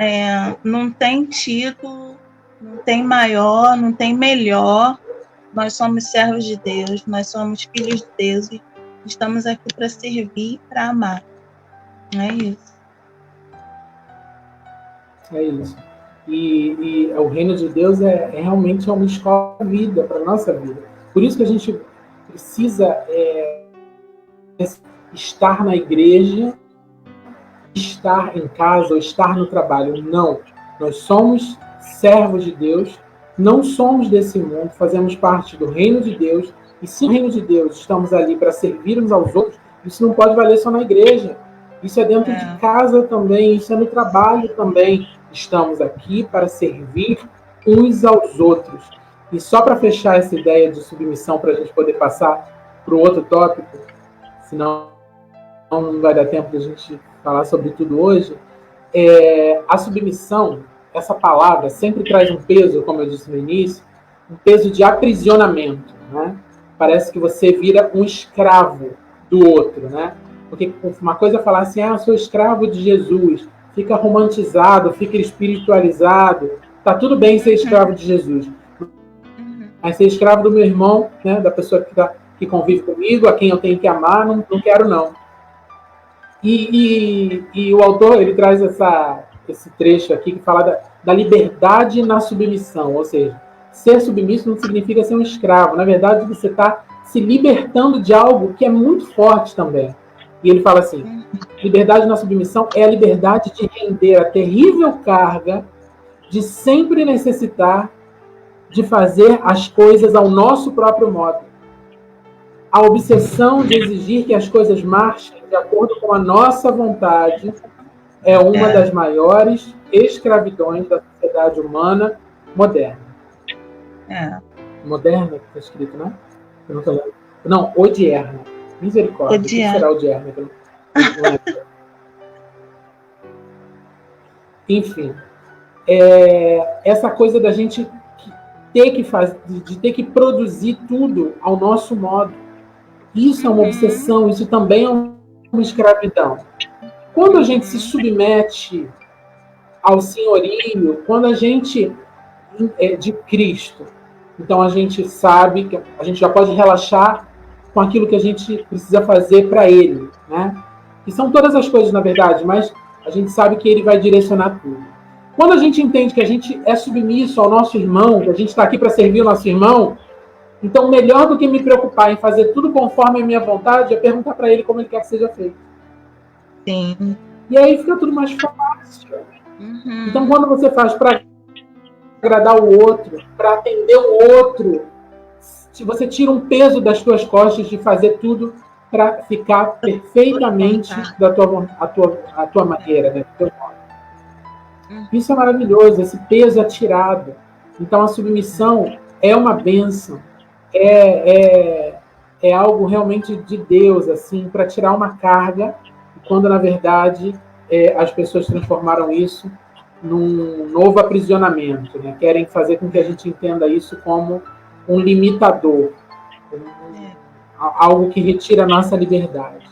não tem título, não tem maior, não tem melhor. Nós somos servos de Deus, nós somos filhos de Deus e estamos aqui para servir e para amar. É isso. É isso. E o reino de Deus é realmente uma escola de vida, para a nossa vida. Por isso que a gente precisa estar na igreja, estar em casa ou estar no trabalho. Não. Nós somos servos de Deus, não somos desse mundo, fazemos parte do reino de Deus. E se no reino de Deus estamos ali para servir uns aos outros, isso não pode valer só na igreja. Isso é dentro de casa também, isso é no trabalho também. Estamos aqui para servir uns aos outros. E só para fechar essa ideia de submissão, para a gente poder passar para o outro tópico, senão não vai dar tempo de a gente falar sobre tudo hoje, a submissão, essa palavra, sempre traz um peso, como eu disse no início, um peso de aprisionamento, né? Parece que você vira um escravo do outro, né? Porque uma coisa é falar assim, eu sou escravo de Jesus, fica romantizado, fica espiritualizado, tá tudo bem ser escravo de Jesus, mas ser escravo do meu irmão, né, da pessoa que convive comigo, a quem eu tenho que amar, não quero não. E o autor, ele traz esse trecho aqui que fala da liberdade na submissão, ou seja, ser submisso não significa ser um escravo, na verdade você está se libertando de algo que é muito forte também. E ele fala assim, liberdade na submissão é a liberdade de render a terrível carga de sempre necessitar de fazer as coisas ao nosso próprio modo. A obsessão de exigir que as coisas marchem de acordo com a nossa vontade é uma das maiores escravidões da sociedade humana moderna. Moderna, que está escrito, né? Eu não tô lendo. Não, odierna. Misericórdia. O que será odierna? Enfim, essa coisa da gente ter que produzir tudo ao nosso modo. Isso é uma obsessão, isso também é uma escravidão. Quando a gente se submete ao senhorio, quando a gente é de Cristo, então a gente sabe que a gente já pode relaxar com aquilo que a gente precisa fazer para Ele, né? E são todas as coisas, na verdade, mas a gente sabe que Ele vai direcionar tudo. Quando a gente entende que a gente é submisso ao nosso irmão, que a gente está aqui para servir o nosso irmão, então melhor do que me preocupar em fazer tudo conforme a minha vontade é perguntar para Ele como Ele quer que seja feito. Sim. E aí fica tudo mais fácil. Então quando você faz para agradar o outro, para atender o outro, você tira um peso das suas costas de fazer tudo para ficar perfeitamente da tua maneira, né? Isso é maravilhoso, esse peso é tirado. Então a submissão é uma bênção, é algo realmente de Deus, assim, para tirar uma carga, quando na verdade as pessoas transformaram isso num novo aprisionamento, né? Querem fazer com que a gente entenda isso como um limitador, algo que retira a nossa liberdade.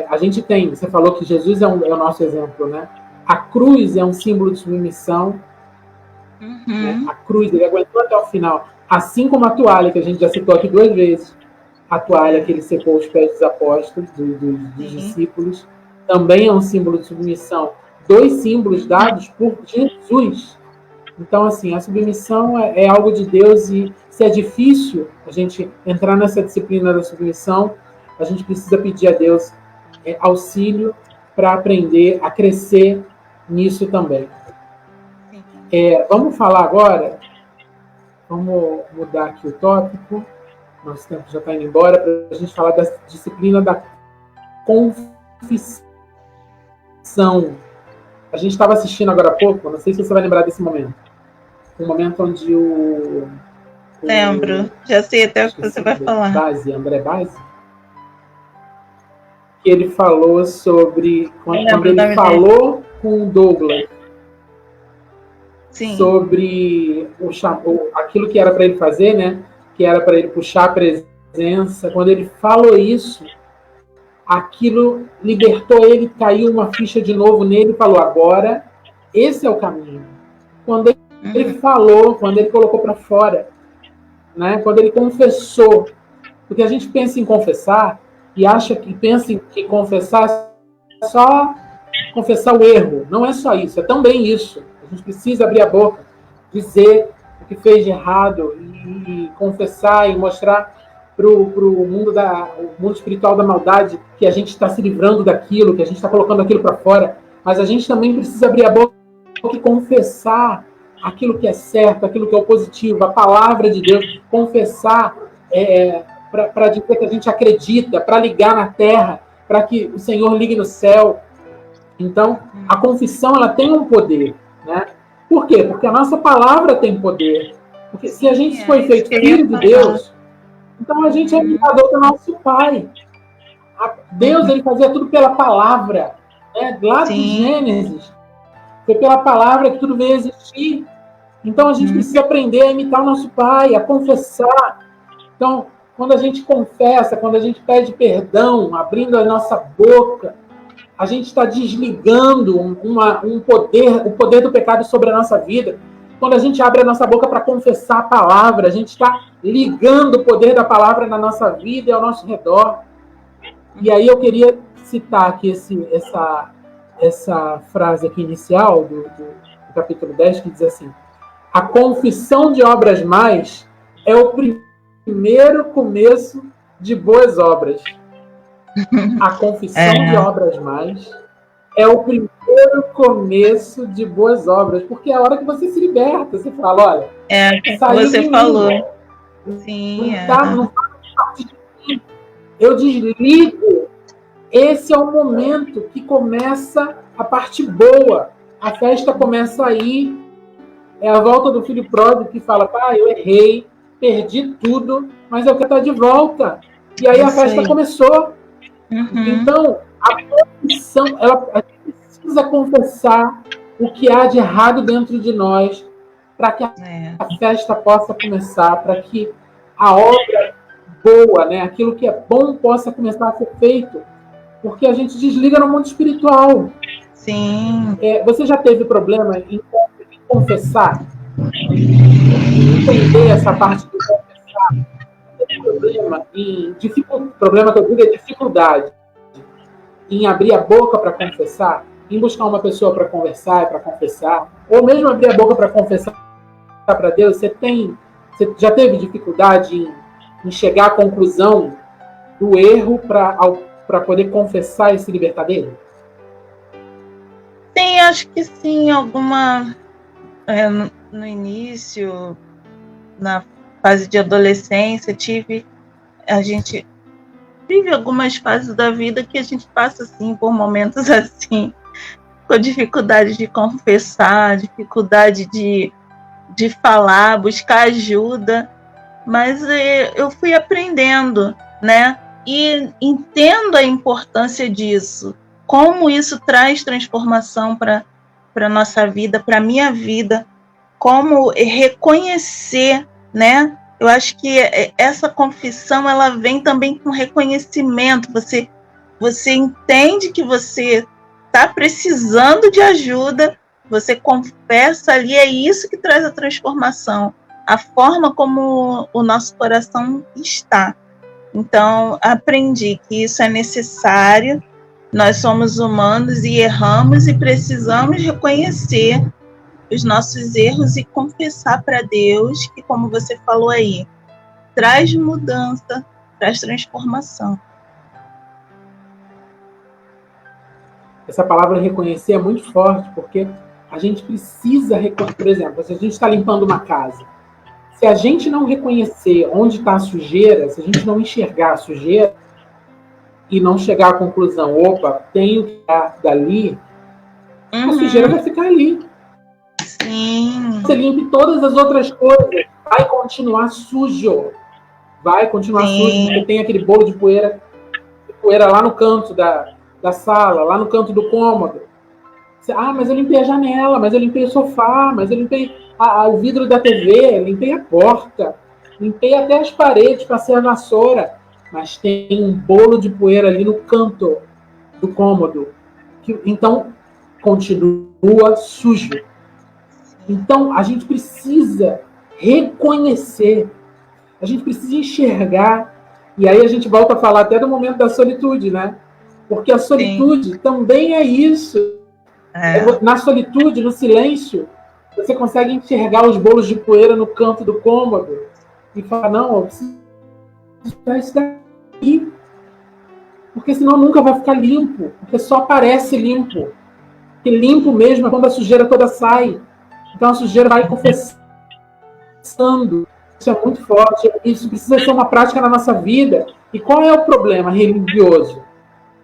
A gente tem, você falou que Jesus é o nosso exemplo, né? A cruz é um símbolo de submissão. Né? A cruz, ele aguentou até o final. Assim como a toalha, que a gente já citou aqui 2 vezes, a toalha que ele secou os pés dos apóstolos, dos discípulos, também é um símbolo de submissão. 2 símbolos dados por Jesus. Então, assim, a submissão é algo de Deus, e se é difícil a gente entrar nessa disciplina da submissão, a gente precisa pedir a Deus auxílio para aprender a crescer nisso também. Vamos falar agora, vamos mudar aqui o tópico, nosso tempo já está indo embora, para a gente falar da disciplina da confissão. A gente estava assistindo agora há pouco, não sei se você vai lembrar desse momento. Um momento onde Lembro, já sei até o que você vai falar. André Base, que ele falou sobre, quando ele falou com o Douglas, sim, sobre aquilo que era para ele fazer, né? Que era para ele puxar a presença. Quando ele falou isso, aquilo libertou ele, caiu uma ficha de novo nele e falou: agora, esse é o caminho. Quando ele falou, quando ele colocou para fora, né? Quando ele confessou, porque a gente pensa em confessar e pensa que confessar é só confessar o erro. Não é só isso, é também isso. A gente precisa abrir a boca, dizer o que fez de errado e confessar e mostrar para o mundo espiritual da maldade que a gente está se livrando daquilo, que a gente está colocando aquilo para fora. Mas a gente também precisa abrir a boca e confessar aquilo que é certo, aquilo que é o positivo, a palavra de Deus, confessar para dizer que a gente acredita, para ligar na terra, para que o Senhor ligue no céu. Então, a confissão, ela tem um poder, né? Por quê? Porque a nossa palavra tem poder. Porque se a gente foi feito filho de Deus, então a gente é imitador do nosso Pai. Deus, ele fazia tudo pela palavra, né? Lá de Gênesis, foi pela palavra que tudo veio a existir. Então a gente precisa aprender a imitar o nosso Pai, a confessar. Então, quando a gente confessa, quando a gente pede perdão, abrindo a nossa boca, a gente está desligando o poder do pecado sobre a nossa vida. Quando a gente abre a nossa boca para confessar a palavra, a gente está ligando o poder da palavra na nossa vida e ao nosso redor. E aí eu queria citar aqui essa frase aqui inicial do capítulo 10, que diz assim: a confissão de obras mais é o primeiro começo de boas obras. A confissão de obras mais é o primeiro começo de boas obras, porque é a hora que você se liberta. Você fala: olha, você falou. Sim, não tá parte de mim. Eu desligo. Esse é o momento que começa a parte boa. A festa começa aí. É a volta do filho pródigo que fala: pai, eu errei, perdi tudo, mas eu quero estar de volta. E aí a festa começou. Então, a confissão, a gente precisa confessar o que há de errado dentro de nós, para que a festa possa começar, para que a obra boa, né, aquilo que é bom, possa começar a ser feito, porque a gente desliga no mundo espiritual. Sim. Você já teve problema em confessar? Entender essa parte de confessar? Problema que eu digo é dificuldade em abrir a boca para confessar, em buscar uma pessoa para conversar e para confessar, ou mesmo abrir a boca para confessar para Deus. Você já teve dificuldade em chegar à conclusão do erro para poder confessar e se libertar dele? Sim, acho que sim. No início, na fase de adolescência, a gente vive algumas fases da vida que a gente passa assim, por momentos assim, com dificuldade de confessar, dificuldade de falar, buscar ajuda, mas eu fui aprendendo, né? E entendo a importância disso, como isso traz transformação para para a nossa vida, para a minha vida, como reconhecer, né? Eu acho que essa confissão, ela vem também com reconhecimento. Você entende que você está precisando de ajuda, você confessa ali, é isso que traz a transformação, a forma como o nosso coração está. Então, aprendi que isso é necessário, nós somos humanos e erramos e precisamos reconhecer os nossos erros e confessar para Deus que, como você falou aí, traz mudança, traz transformação. Essa palavra reconhecer é muito forte, porque a gente precisa reconhecer. Por exemplo, se a gente está limpando uma casa, se a gente não reconhecer onde está a sujeira, se a gente não enxergar a sujeira e não chegar à conclusão, opa, tenho que tirar dali, a sujeira vai ficar ali. Sim. Você limpe todas as outras coisas, vai continuar sujo. Vai continuar sujo, porque tem aquele bolo de poeira lá no canto da sala, lá no canto do cômodo. Mas eu limpei a janela, mas eu limpei o sofá, mas eu limpei o vidro da TV, limpei a porta, limpei até as paredes, passei a vassoura, mas tem um bolo de poeira ali no canto do cômodo. Então, continua sujo. Então, a gente precisa reconhecer, a gente precisa enxergar, e aí a gente volta a falar até do momento da solitude, né? Porque a solitude também é isso. Na solitude, no silêncio, você consegue enxergar os bolos de poeira no canto do cômodo e falar, não, eu preciso tirar isso daqui, porque senão nunca vai ficar limpo, porque só parece limpo. Porque limpo mesmo é quando a sujeira toda sai. Então a sujeira vai confessando. Isso é muito forte. Isso precisa ser uma prática na nossa vida. E qual é o problema religioso?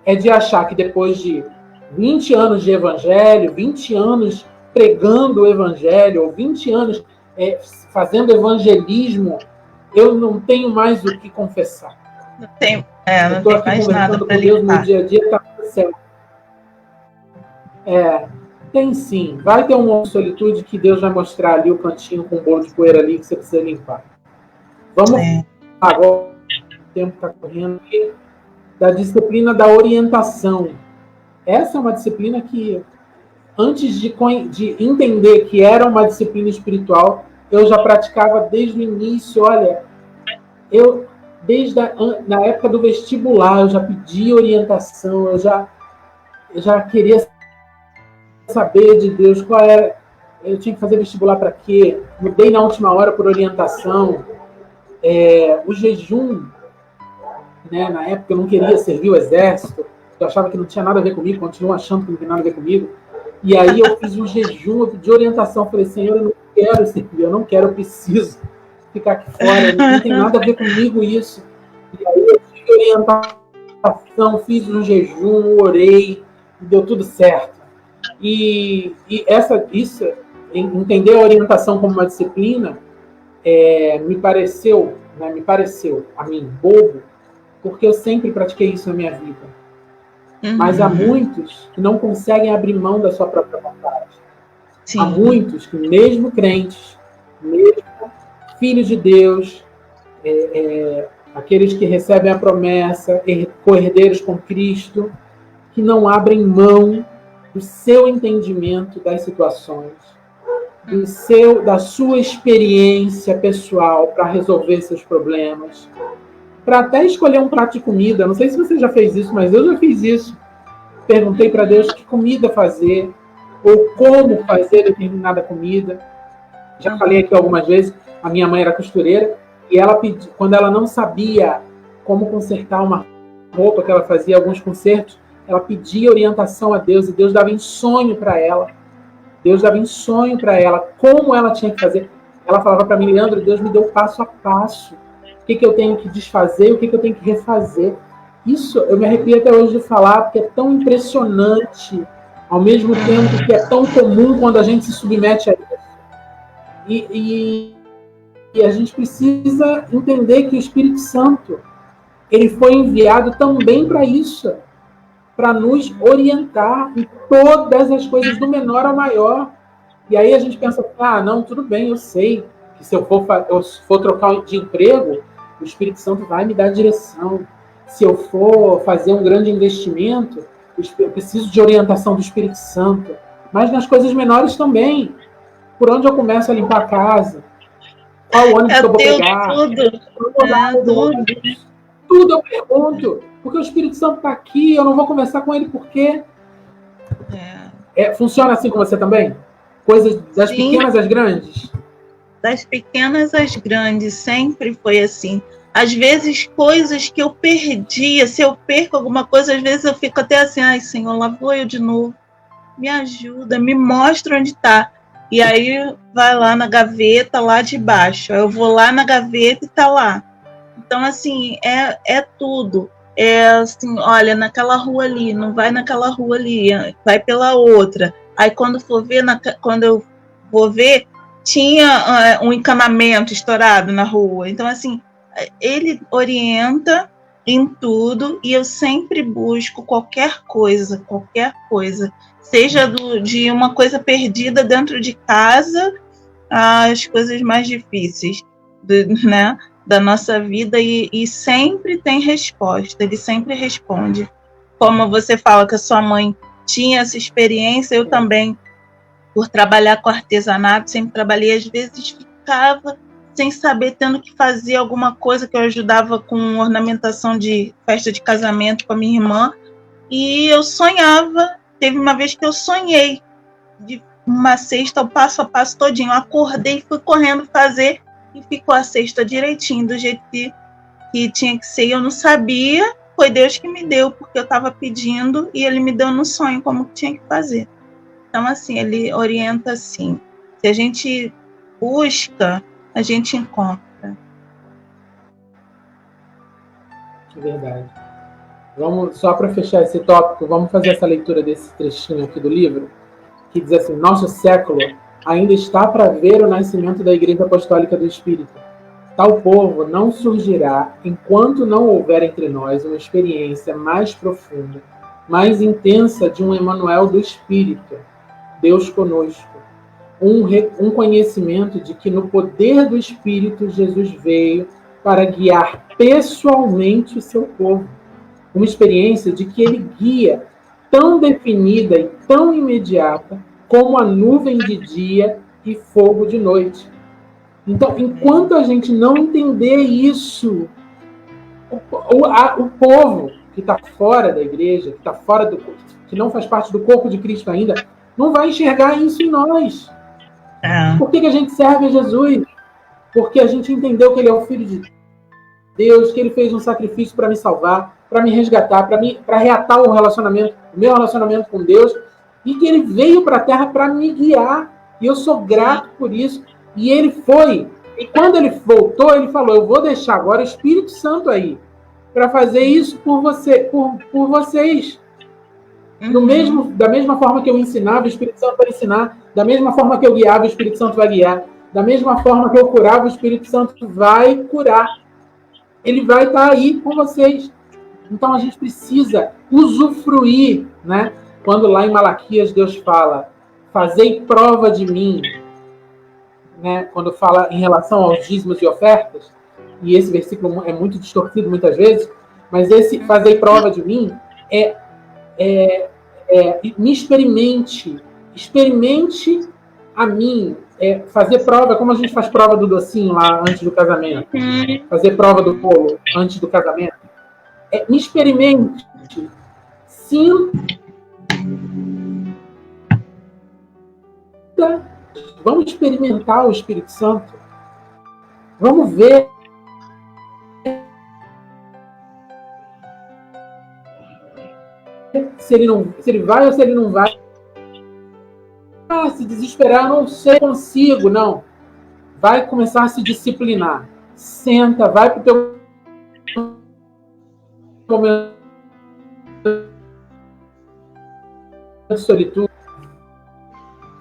É de achar que depois de 20 anos de evangelho, 20 anos pregando o evangelho, ou 20 anos fazendo evangelismo, eu não tenho mais o que confessar. Não tem mais nada para Deus no dia a dia, está tudo certo. Tem sim. Vai ter um momento de solitude que Deus vai mostrar ali o cantinho com um bolo de poeira ali que você precisa limpar. Vamos agora, o tempo está correndo aqui, da disciplina da orientação. Essa é uma disciplina que, antes de entender que era uma disciplina espiritual, eu já praticava desde o início. Olha, desde na época do vestibular, eu já pedi orientação, eu já queria saber de Deus qual era. Eu tinha que fazer vestibular para quê? Mudei na última hora por orientação. O jejum, né, na época eu não queria servir o exército, eu achava que não tinha nada a ver comigo, continuo achando que não tem nada a ver comigo. E aí eu fiz um jejum, eu pedi orientação, falei, Senhor, eu não quero servir, eu não quero, eu preciso ficar aqui fora, não tem nada a ver comigo isso. E aí eu tive orientação, fiz um jejum, orei, deu tudo certo. E isso, entender a orientação como uma disciplina, me pareceu a mim bobo, porque eu sempre pratiquei isso na minha vida. Mas há muitos que não conseguem abrir mão da sua própria vontade. Sim. Há muitos que, mesmo crentes, mesmo filhos de Deus, aqueles que recebem a promessa, co-herdeiros com Cristo, que não abrem mão do seu entendimento das situações, da sua experiência pessoal para resolver seus problemas, para até escolher um prato de comida. Não sei se você já fez isso, mas eu já fiz isso. Perguntei para Deus que comida fazer, ou como fazer determinada comida. Já falei aqui algumas vezes, a minha mãe era costureira, e ela pediu, quando ela não sabia como consertar uma roupa, que ela fazia alguns consertos, ela pedia orientação a Deus, e Deus dava em sonho para ela. Deus dava em sonho para ela como ela tinha que fazer. Ela falava para mim, Leandro, Deus me deu passo a passo. O que eu tenho que desfazer, o que eu tenho que refazer. Isso eu me arrepio até hoje de falar, porque é tão impressionante, ao mesmo tempo que é tão comum quando a gente se submete a isso. E a gente precisa entender que o Espírito Santo, ele foi enviado também para isso. para nos orientar em todas as coisas, do menor ao maior. E aí a gente pensa, não, tudo bem, eu sei que se eu for trocar de emprego, o Espírito Santo vai me dar direção. Se eu for fazer um grande investimento, eu preciso de orientação do Espírito Santo. Mas nas coisas menores também. Por onde eu começo a limpar a casa? Qual ônibus que eu vou pegar? Tudo eu pergunto. Porque o Espírito Santo está aqui, eu não vou conversar com ele por quê? Funciona assim com você também? Coisas das pequenas às grandes? Das pequenas às grandes, sempre foi assim. Às vezes, coisas que eu perdia, se eu perco alguma coisa, às vezes eu fico até assim, ai, Senhor, lá vou eu de novo. Me ajuda, me mostra onde está. E aí, vai lá na gaveta, lá de baixo. Eu vou lá na gaveta e está lá. Então, assim, é tudo. É assim, olha, naquela rua ali, não vai naquela rua ali, vai pela outra. Aí, quando eu vou ver, tinha um encanamento estourado na rua. Então, assim, ele orienta em tudo e eu sempre busco qualquer coisa, seja de uma coisa perdida dentro de casa às coisas mais difíceis, né, da nossa vida, e sempre tem resposta, ele sempre responde. Como você fala que a sua mãe tinha essa experiência, eu também, por trabalhar com artesanato, sempre trabalhei, às vezes ficava sem saber, tendo que fazer alguma coisa, que eu ajudava com ornamentação de festa de casamento com a minha irmã, e eu sonhava, teve uma vez que eu sonhei de uma cesta, o passo a passo todinho, eu acordei, fui correndo fazer, e ficou a cesta direitinho, do jeito que tinha que ser, eu não sabia, foi Deus que me deu, porque eu estava pedindo, e ele me deu no sonho como tinha que fazer. Então, assim, ele orienta assim. Se a gente busca, a gente encontra. É verdade. Vamos, só para fechar esse tópico, vamos fazer essa leitura desse trechinho aqui do livro, que diz assim: nosso século ainda está para ver o nascimento da Igreja Apostólica do Espírito. Tal povo não surgirá enquanto não houver entre nós uma experiência mais profunda, mais intensa de um Emmanuel do Espírito, Deus conosco. Um conhecimento de que no poder do Espírito Jesus veio para guiar pessoalmente o seu povo. Uma experiência de que ele guia tão definida e tão imediata como a nuvem de dia e fogo de noite. Então, enquanto a gente não entender isso, o povo que está fora da igreja, que está fora que não faz parte do corpo de Cristo ainda, não vai enxergar isso em nós. Por que a gente serve a Jesus? Porque a gente entendeu que ele é o Filho de Deus, que ele fez um sacrifício para me salvar, para me resgatar, para reatar o meu relacionamento com Deus, e que ele veio para a Terra para me guiar. E eu sou grato por isso. E ele foi. E quando ele voltou, ele falou: eu vou deixar agora o Espírito Santo aí para fazer isso por vocês. Da mesma forma que eu ensinava, o Espírito Santo vai ensinar. Da mesma forma que eu guiava, o Espírito Santo vai guiar. Da mesma forma que eu curava, o Espírito Santo vai curar. Ele vai estar aí com vocês. Então a gente precisa usufruir, né? Quando lá em Malaquias Deus fala: fazei prova de mim, né? Quando fala em relação aos dízimos e ofertas, e esse versículo é muito distorcido muitas vezes, mas esse fazei prova de mim me experimente a mim. Fazer prova, como a gente faz prova do docinho lá antes do casamento, fazer prova do bolo antes do casamento, me experimente, sinta, vamos experimentar o Espírito Santo, vamos ver se ele vai ou se ele não vai. Se desesperar, eu não sei, consigo, não. Vai começar a se disciplinar. Senta, vai para o teu momento de solitude.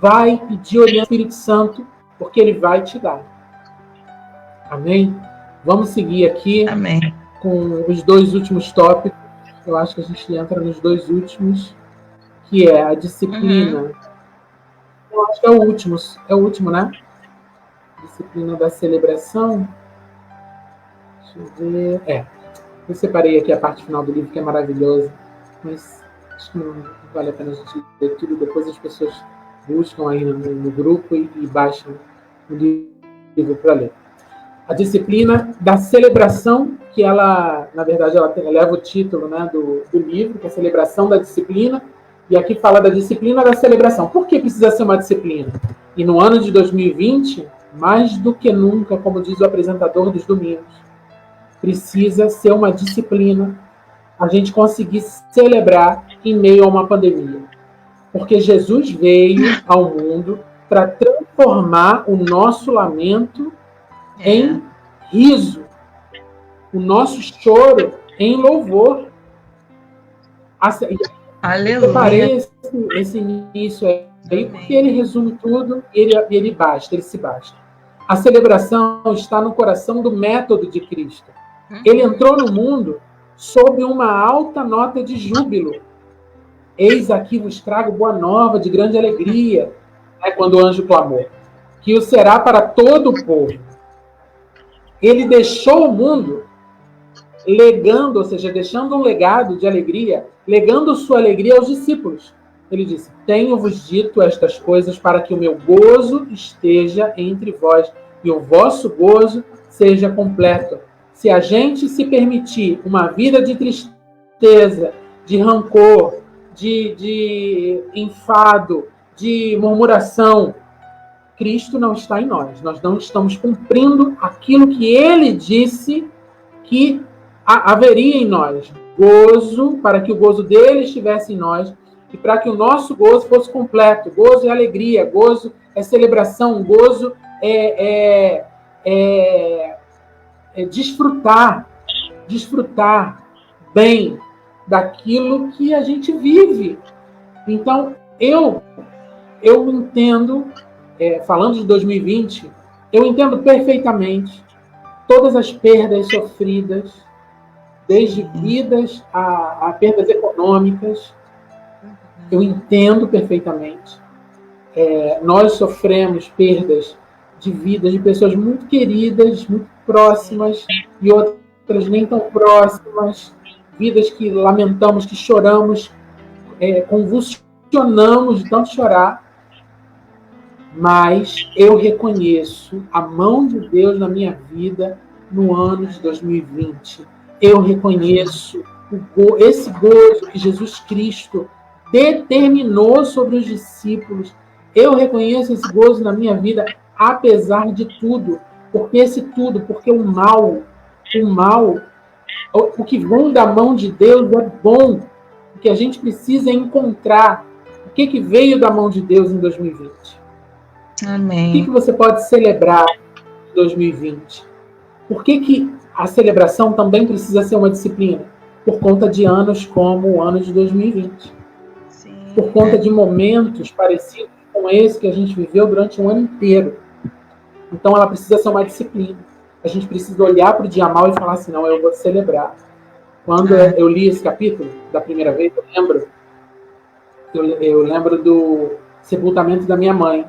Vai pedir orientação ao Espírito Santo, porque ele vai te dar. Amém? Vamos seguir aqui. Amém. Com os 2 últimos tópicos. eu acho que a gente entra nos 2 últimos, que é a disciplina. Eu acho que é o último, né? Disciplina da celebração. Deixa eu ver. Eu separei aqui a parte final do livro, que é maravilhosa, mas acho que não vale a pena a gente ler tudo. Depois as pessoas buscam aí no grupo e baixam o livro para ler. A disciplina da celebração, que ela, na verdade, ela leva o título, né, do livro, que é a celebração da disciplina, e aqui fala da disciplina da celebração. Por que precisa ser uma disciplina? E no ano de 2020, mais do que nunca, como diz o apresentador dos domingos, precisa ser uma disciplina a gente conseguir celebrar em meio a uma pandemia. Porque Jesus veio ao mundo para transformar o nosso lamento em riso, o nosso choro em louvor. Aleluia. Eu parei esse início aí, porque ele resume tudo e ele se basta. A celebração está no coração do método de Cristo. Ele entrou no mundo sob uma alta nota de júbilo. Eis aqui vos trago boa nova de grande alegria, né, quando o anjo clamou, que o será para todo o povo. Ele deixou o mundo legando, ou seja, deixando um legado de alegria, legando sua alegria aos discípulos. Ele disse: tenho-vos dito estas coisas para que o meu gozo esteja entre vós e o vosso gozo seja completo. Se a gente se permitir uma vida de tristeza, de rancor, de enfado, de murmuração, Cristo não está em nós. Nós não estamos cumprindo aquilo que ele disse que haveria em nós. Gozo, para que o gozo dele estivesse em nós e para que o nosso gozo fosse completo. Gozo é alegria, gozo é celebração, gozo é desfrutar bem daquilo que a gente vive. Então, eu entendo, falando de 2020, eu entendo perfeitamente todas as perdas sofridas, desde vidas a perdas econômicas. Eu entendo perfeitamente. Nós sofremos perdas de vidas de pessoas muito queridas, muito próximas, e outras nem tão próximas, vidas que lamentamos, que choramos, convulsionamos de tanto chorar, mas eu reconheço a mão de Deus na minha vida no ano de 2020. Eu reconheço esse gozo que Jesus Cristo determinou sobre os discípulos. Eu reconheço esse gozo na minha vida, apesar de tudo. Porque o mal, o que vem da mão de Deus é bom. O que a gente precisa é encontrar o que veio da mão de Deus em 2020. Amém. O que você pode celebrar em 2020? Por que a celebração também precisa ser uma disciplina? Por conta de anos como o ano de 2020. Sim, por conta de momentos parecidos com esse que a gente viveu durante um ano inteiro. Então ela precisa ser uma disciplina. A gente precisa olhar para o dia mal e falar assim: não, eu vou celebrar. Quando eu li esse capítulo da primeira vez, eu lembro do sepultamento da minha mãe,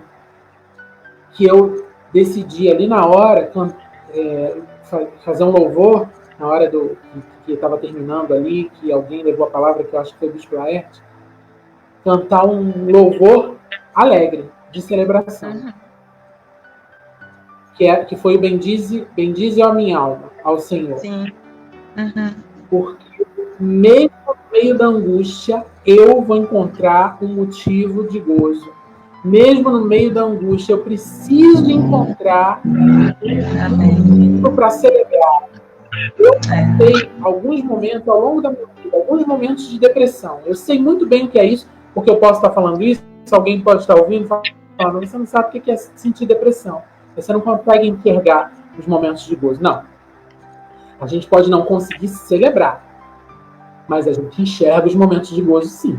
que eu decidi ali na hora fazer um louvor, na hora que estava terminando ali, que alguém levou a palavra, que eu acho que foi o Bispo Laerte, cantar um louvor alegre, de celebração. Que foi o bendize a minha alma, ao Senhor. Sim. Porque mesmo no meio da angústia, eu vou encontrar um motivo de gozo. Mesmo no meio da angústia, eu preciso encontrar um motivo para celebrar. Eu passei alguns momentos, ao longo da minha vida, alguns momentos de depressão. Eu sei muito bem o que é isso, porque eu posso estar falando isso, alguém pode estar ouvindo e falando: você não sabe o que é sentir depressão. Você não consegue enxergar os momentos de gozo. Não. A gente pode não conseguir celebrar, mas a gente enxerga os momentos de gozo, sim.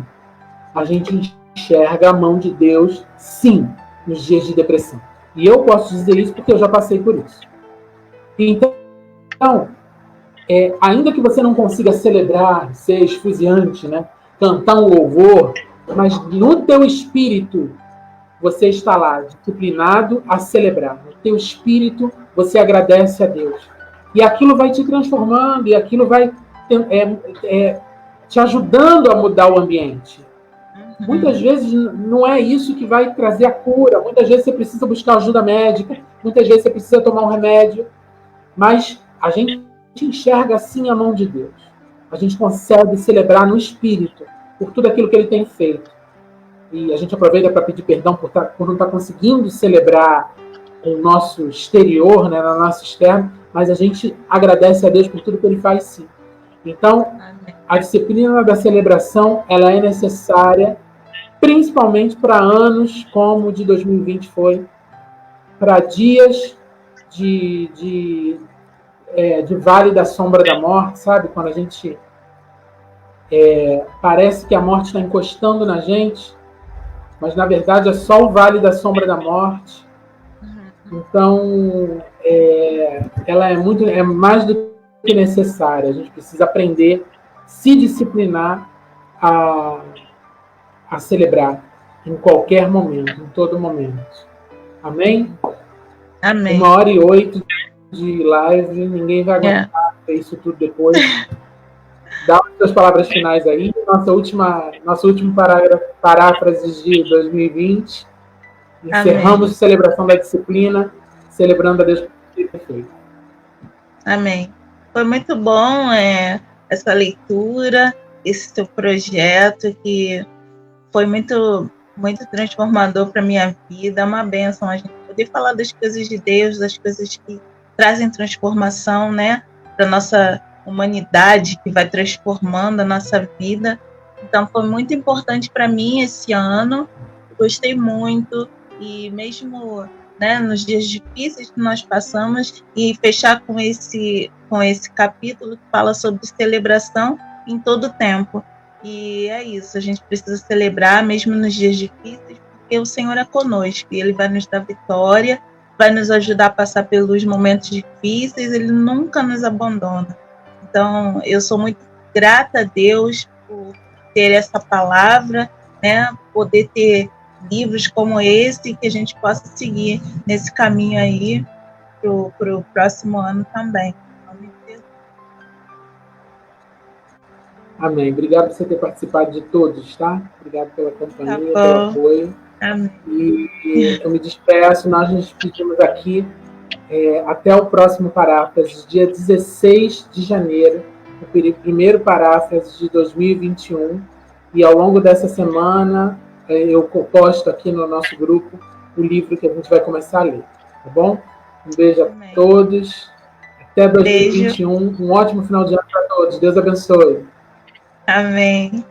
A gente enxerga a mão de Deus, sim, nos dias de depressão. E eu posso dizer isso porque eu já passei por isso. Então, ainda que você não consiga celebrar, ser esfuziante, né? Cantar um louvor, mas no teu espírito você está lá, disciplinado a celebrar. No teu espírito você agradece a Deus. E aquilo vai te transformando, e aquilo vai te ajudando a mudar o ambiente. Muitas vezes não é isso que vai trazer a cura. Muitas vezes você precisa buscar ajuda médica, muitas vezes você precisa tomar um remédio, mas a gente enxerga assim a mão de Deus. A gente consegue celebrar no espírito por tudo aquilo que Ele tem feito. E a gente aproveita para pedir perdão por não estar conseguindo celebrar o nosso exterior, né, no nosso externo, mas a gente agradece a Deus por tudo que Ele faz, sim. Então, a disciplina da celebração, ela é necessária, principalmente para anos como o de 2020 foi, para dias de vale da sombra da morte, sabe? Quando a gente parece que a morte está encostando na gente, mas na verdade é só o vale da sombra da morte. Então, ela é mais do que necessária. A gente precisa aprender, se disciplinar a celebrar em qualquer momento, em todo momento. Amém? Amém. 1h08 de live, ninguém vai aguentar isso tudo depois. Dá as suas palavras finais aí. Nosso último paráfrase de 2020. Encerramos a celebração da disciplina, celebrando a Deus por ter feito. Amém. Foi muito bom essa leitura, esse seu projeto que foi muito, muito transformador para a minha vida. É uma bênção a gente poder falar das coisas de Deus, das coisas que trazem transformação, né, para a nossa humanidade, que vai transformando a nossa vida. Então, foi muito importante para mim esse ano. Gostei muito. E mesmo, né, nos dias difíceis que nós passamos, e fechar com esse capítulo que fala sobre celebração em todo o tempo. E é isso, a gente precisa celebrar mesmo nos dias difíceis, porque o Senhor é conosco e Ele vai nos dar vitória, vai nos ajudar a passar pelos momentos difíceis, Ele nunca nos abandona. Então, eu sou muito grata a Deus por ter essa palavra, né, poder ter livros como esse, que a gente possa seguir nesse caminho aí pro próximo ano também. Amém. Obrigado por você ter participado de todos, tá? Obrigado pela companhia, pelo apoio. Amém. E eu me despeço, nós nos despedimos aqui até o próximo paráfrase, dia 16 de janeiro, o primeiro paráfrase de 2021. E ao longo dessa semana, eu posto aqui no nosso grupo o livro que a gente vai começar a ler, tá bom? Um beijo a todos. Até 2021. Um ótimo final de ano para todos. Deus abençoe. Amém.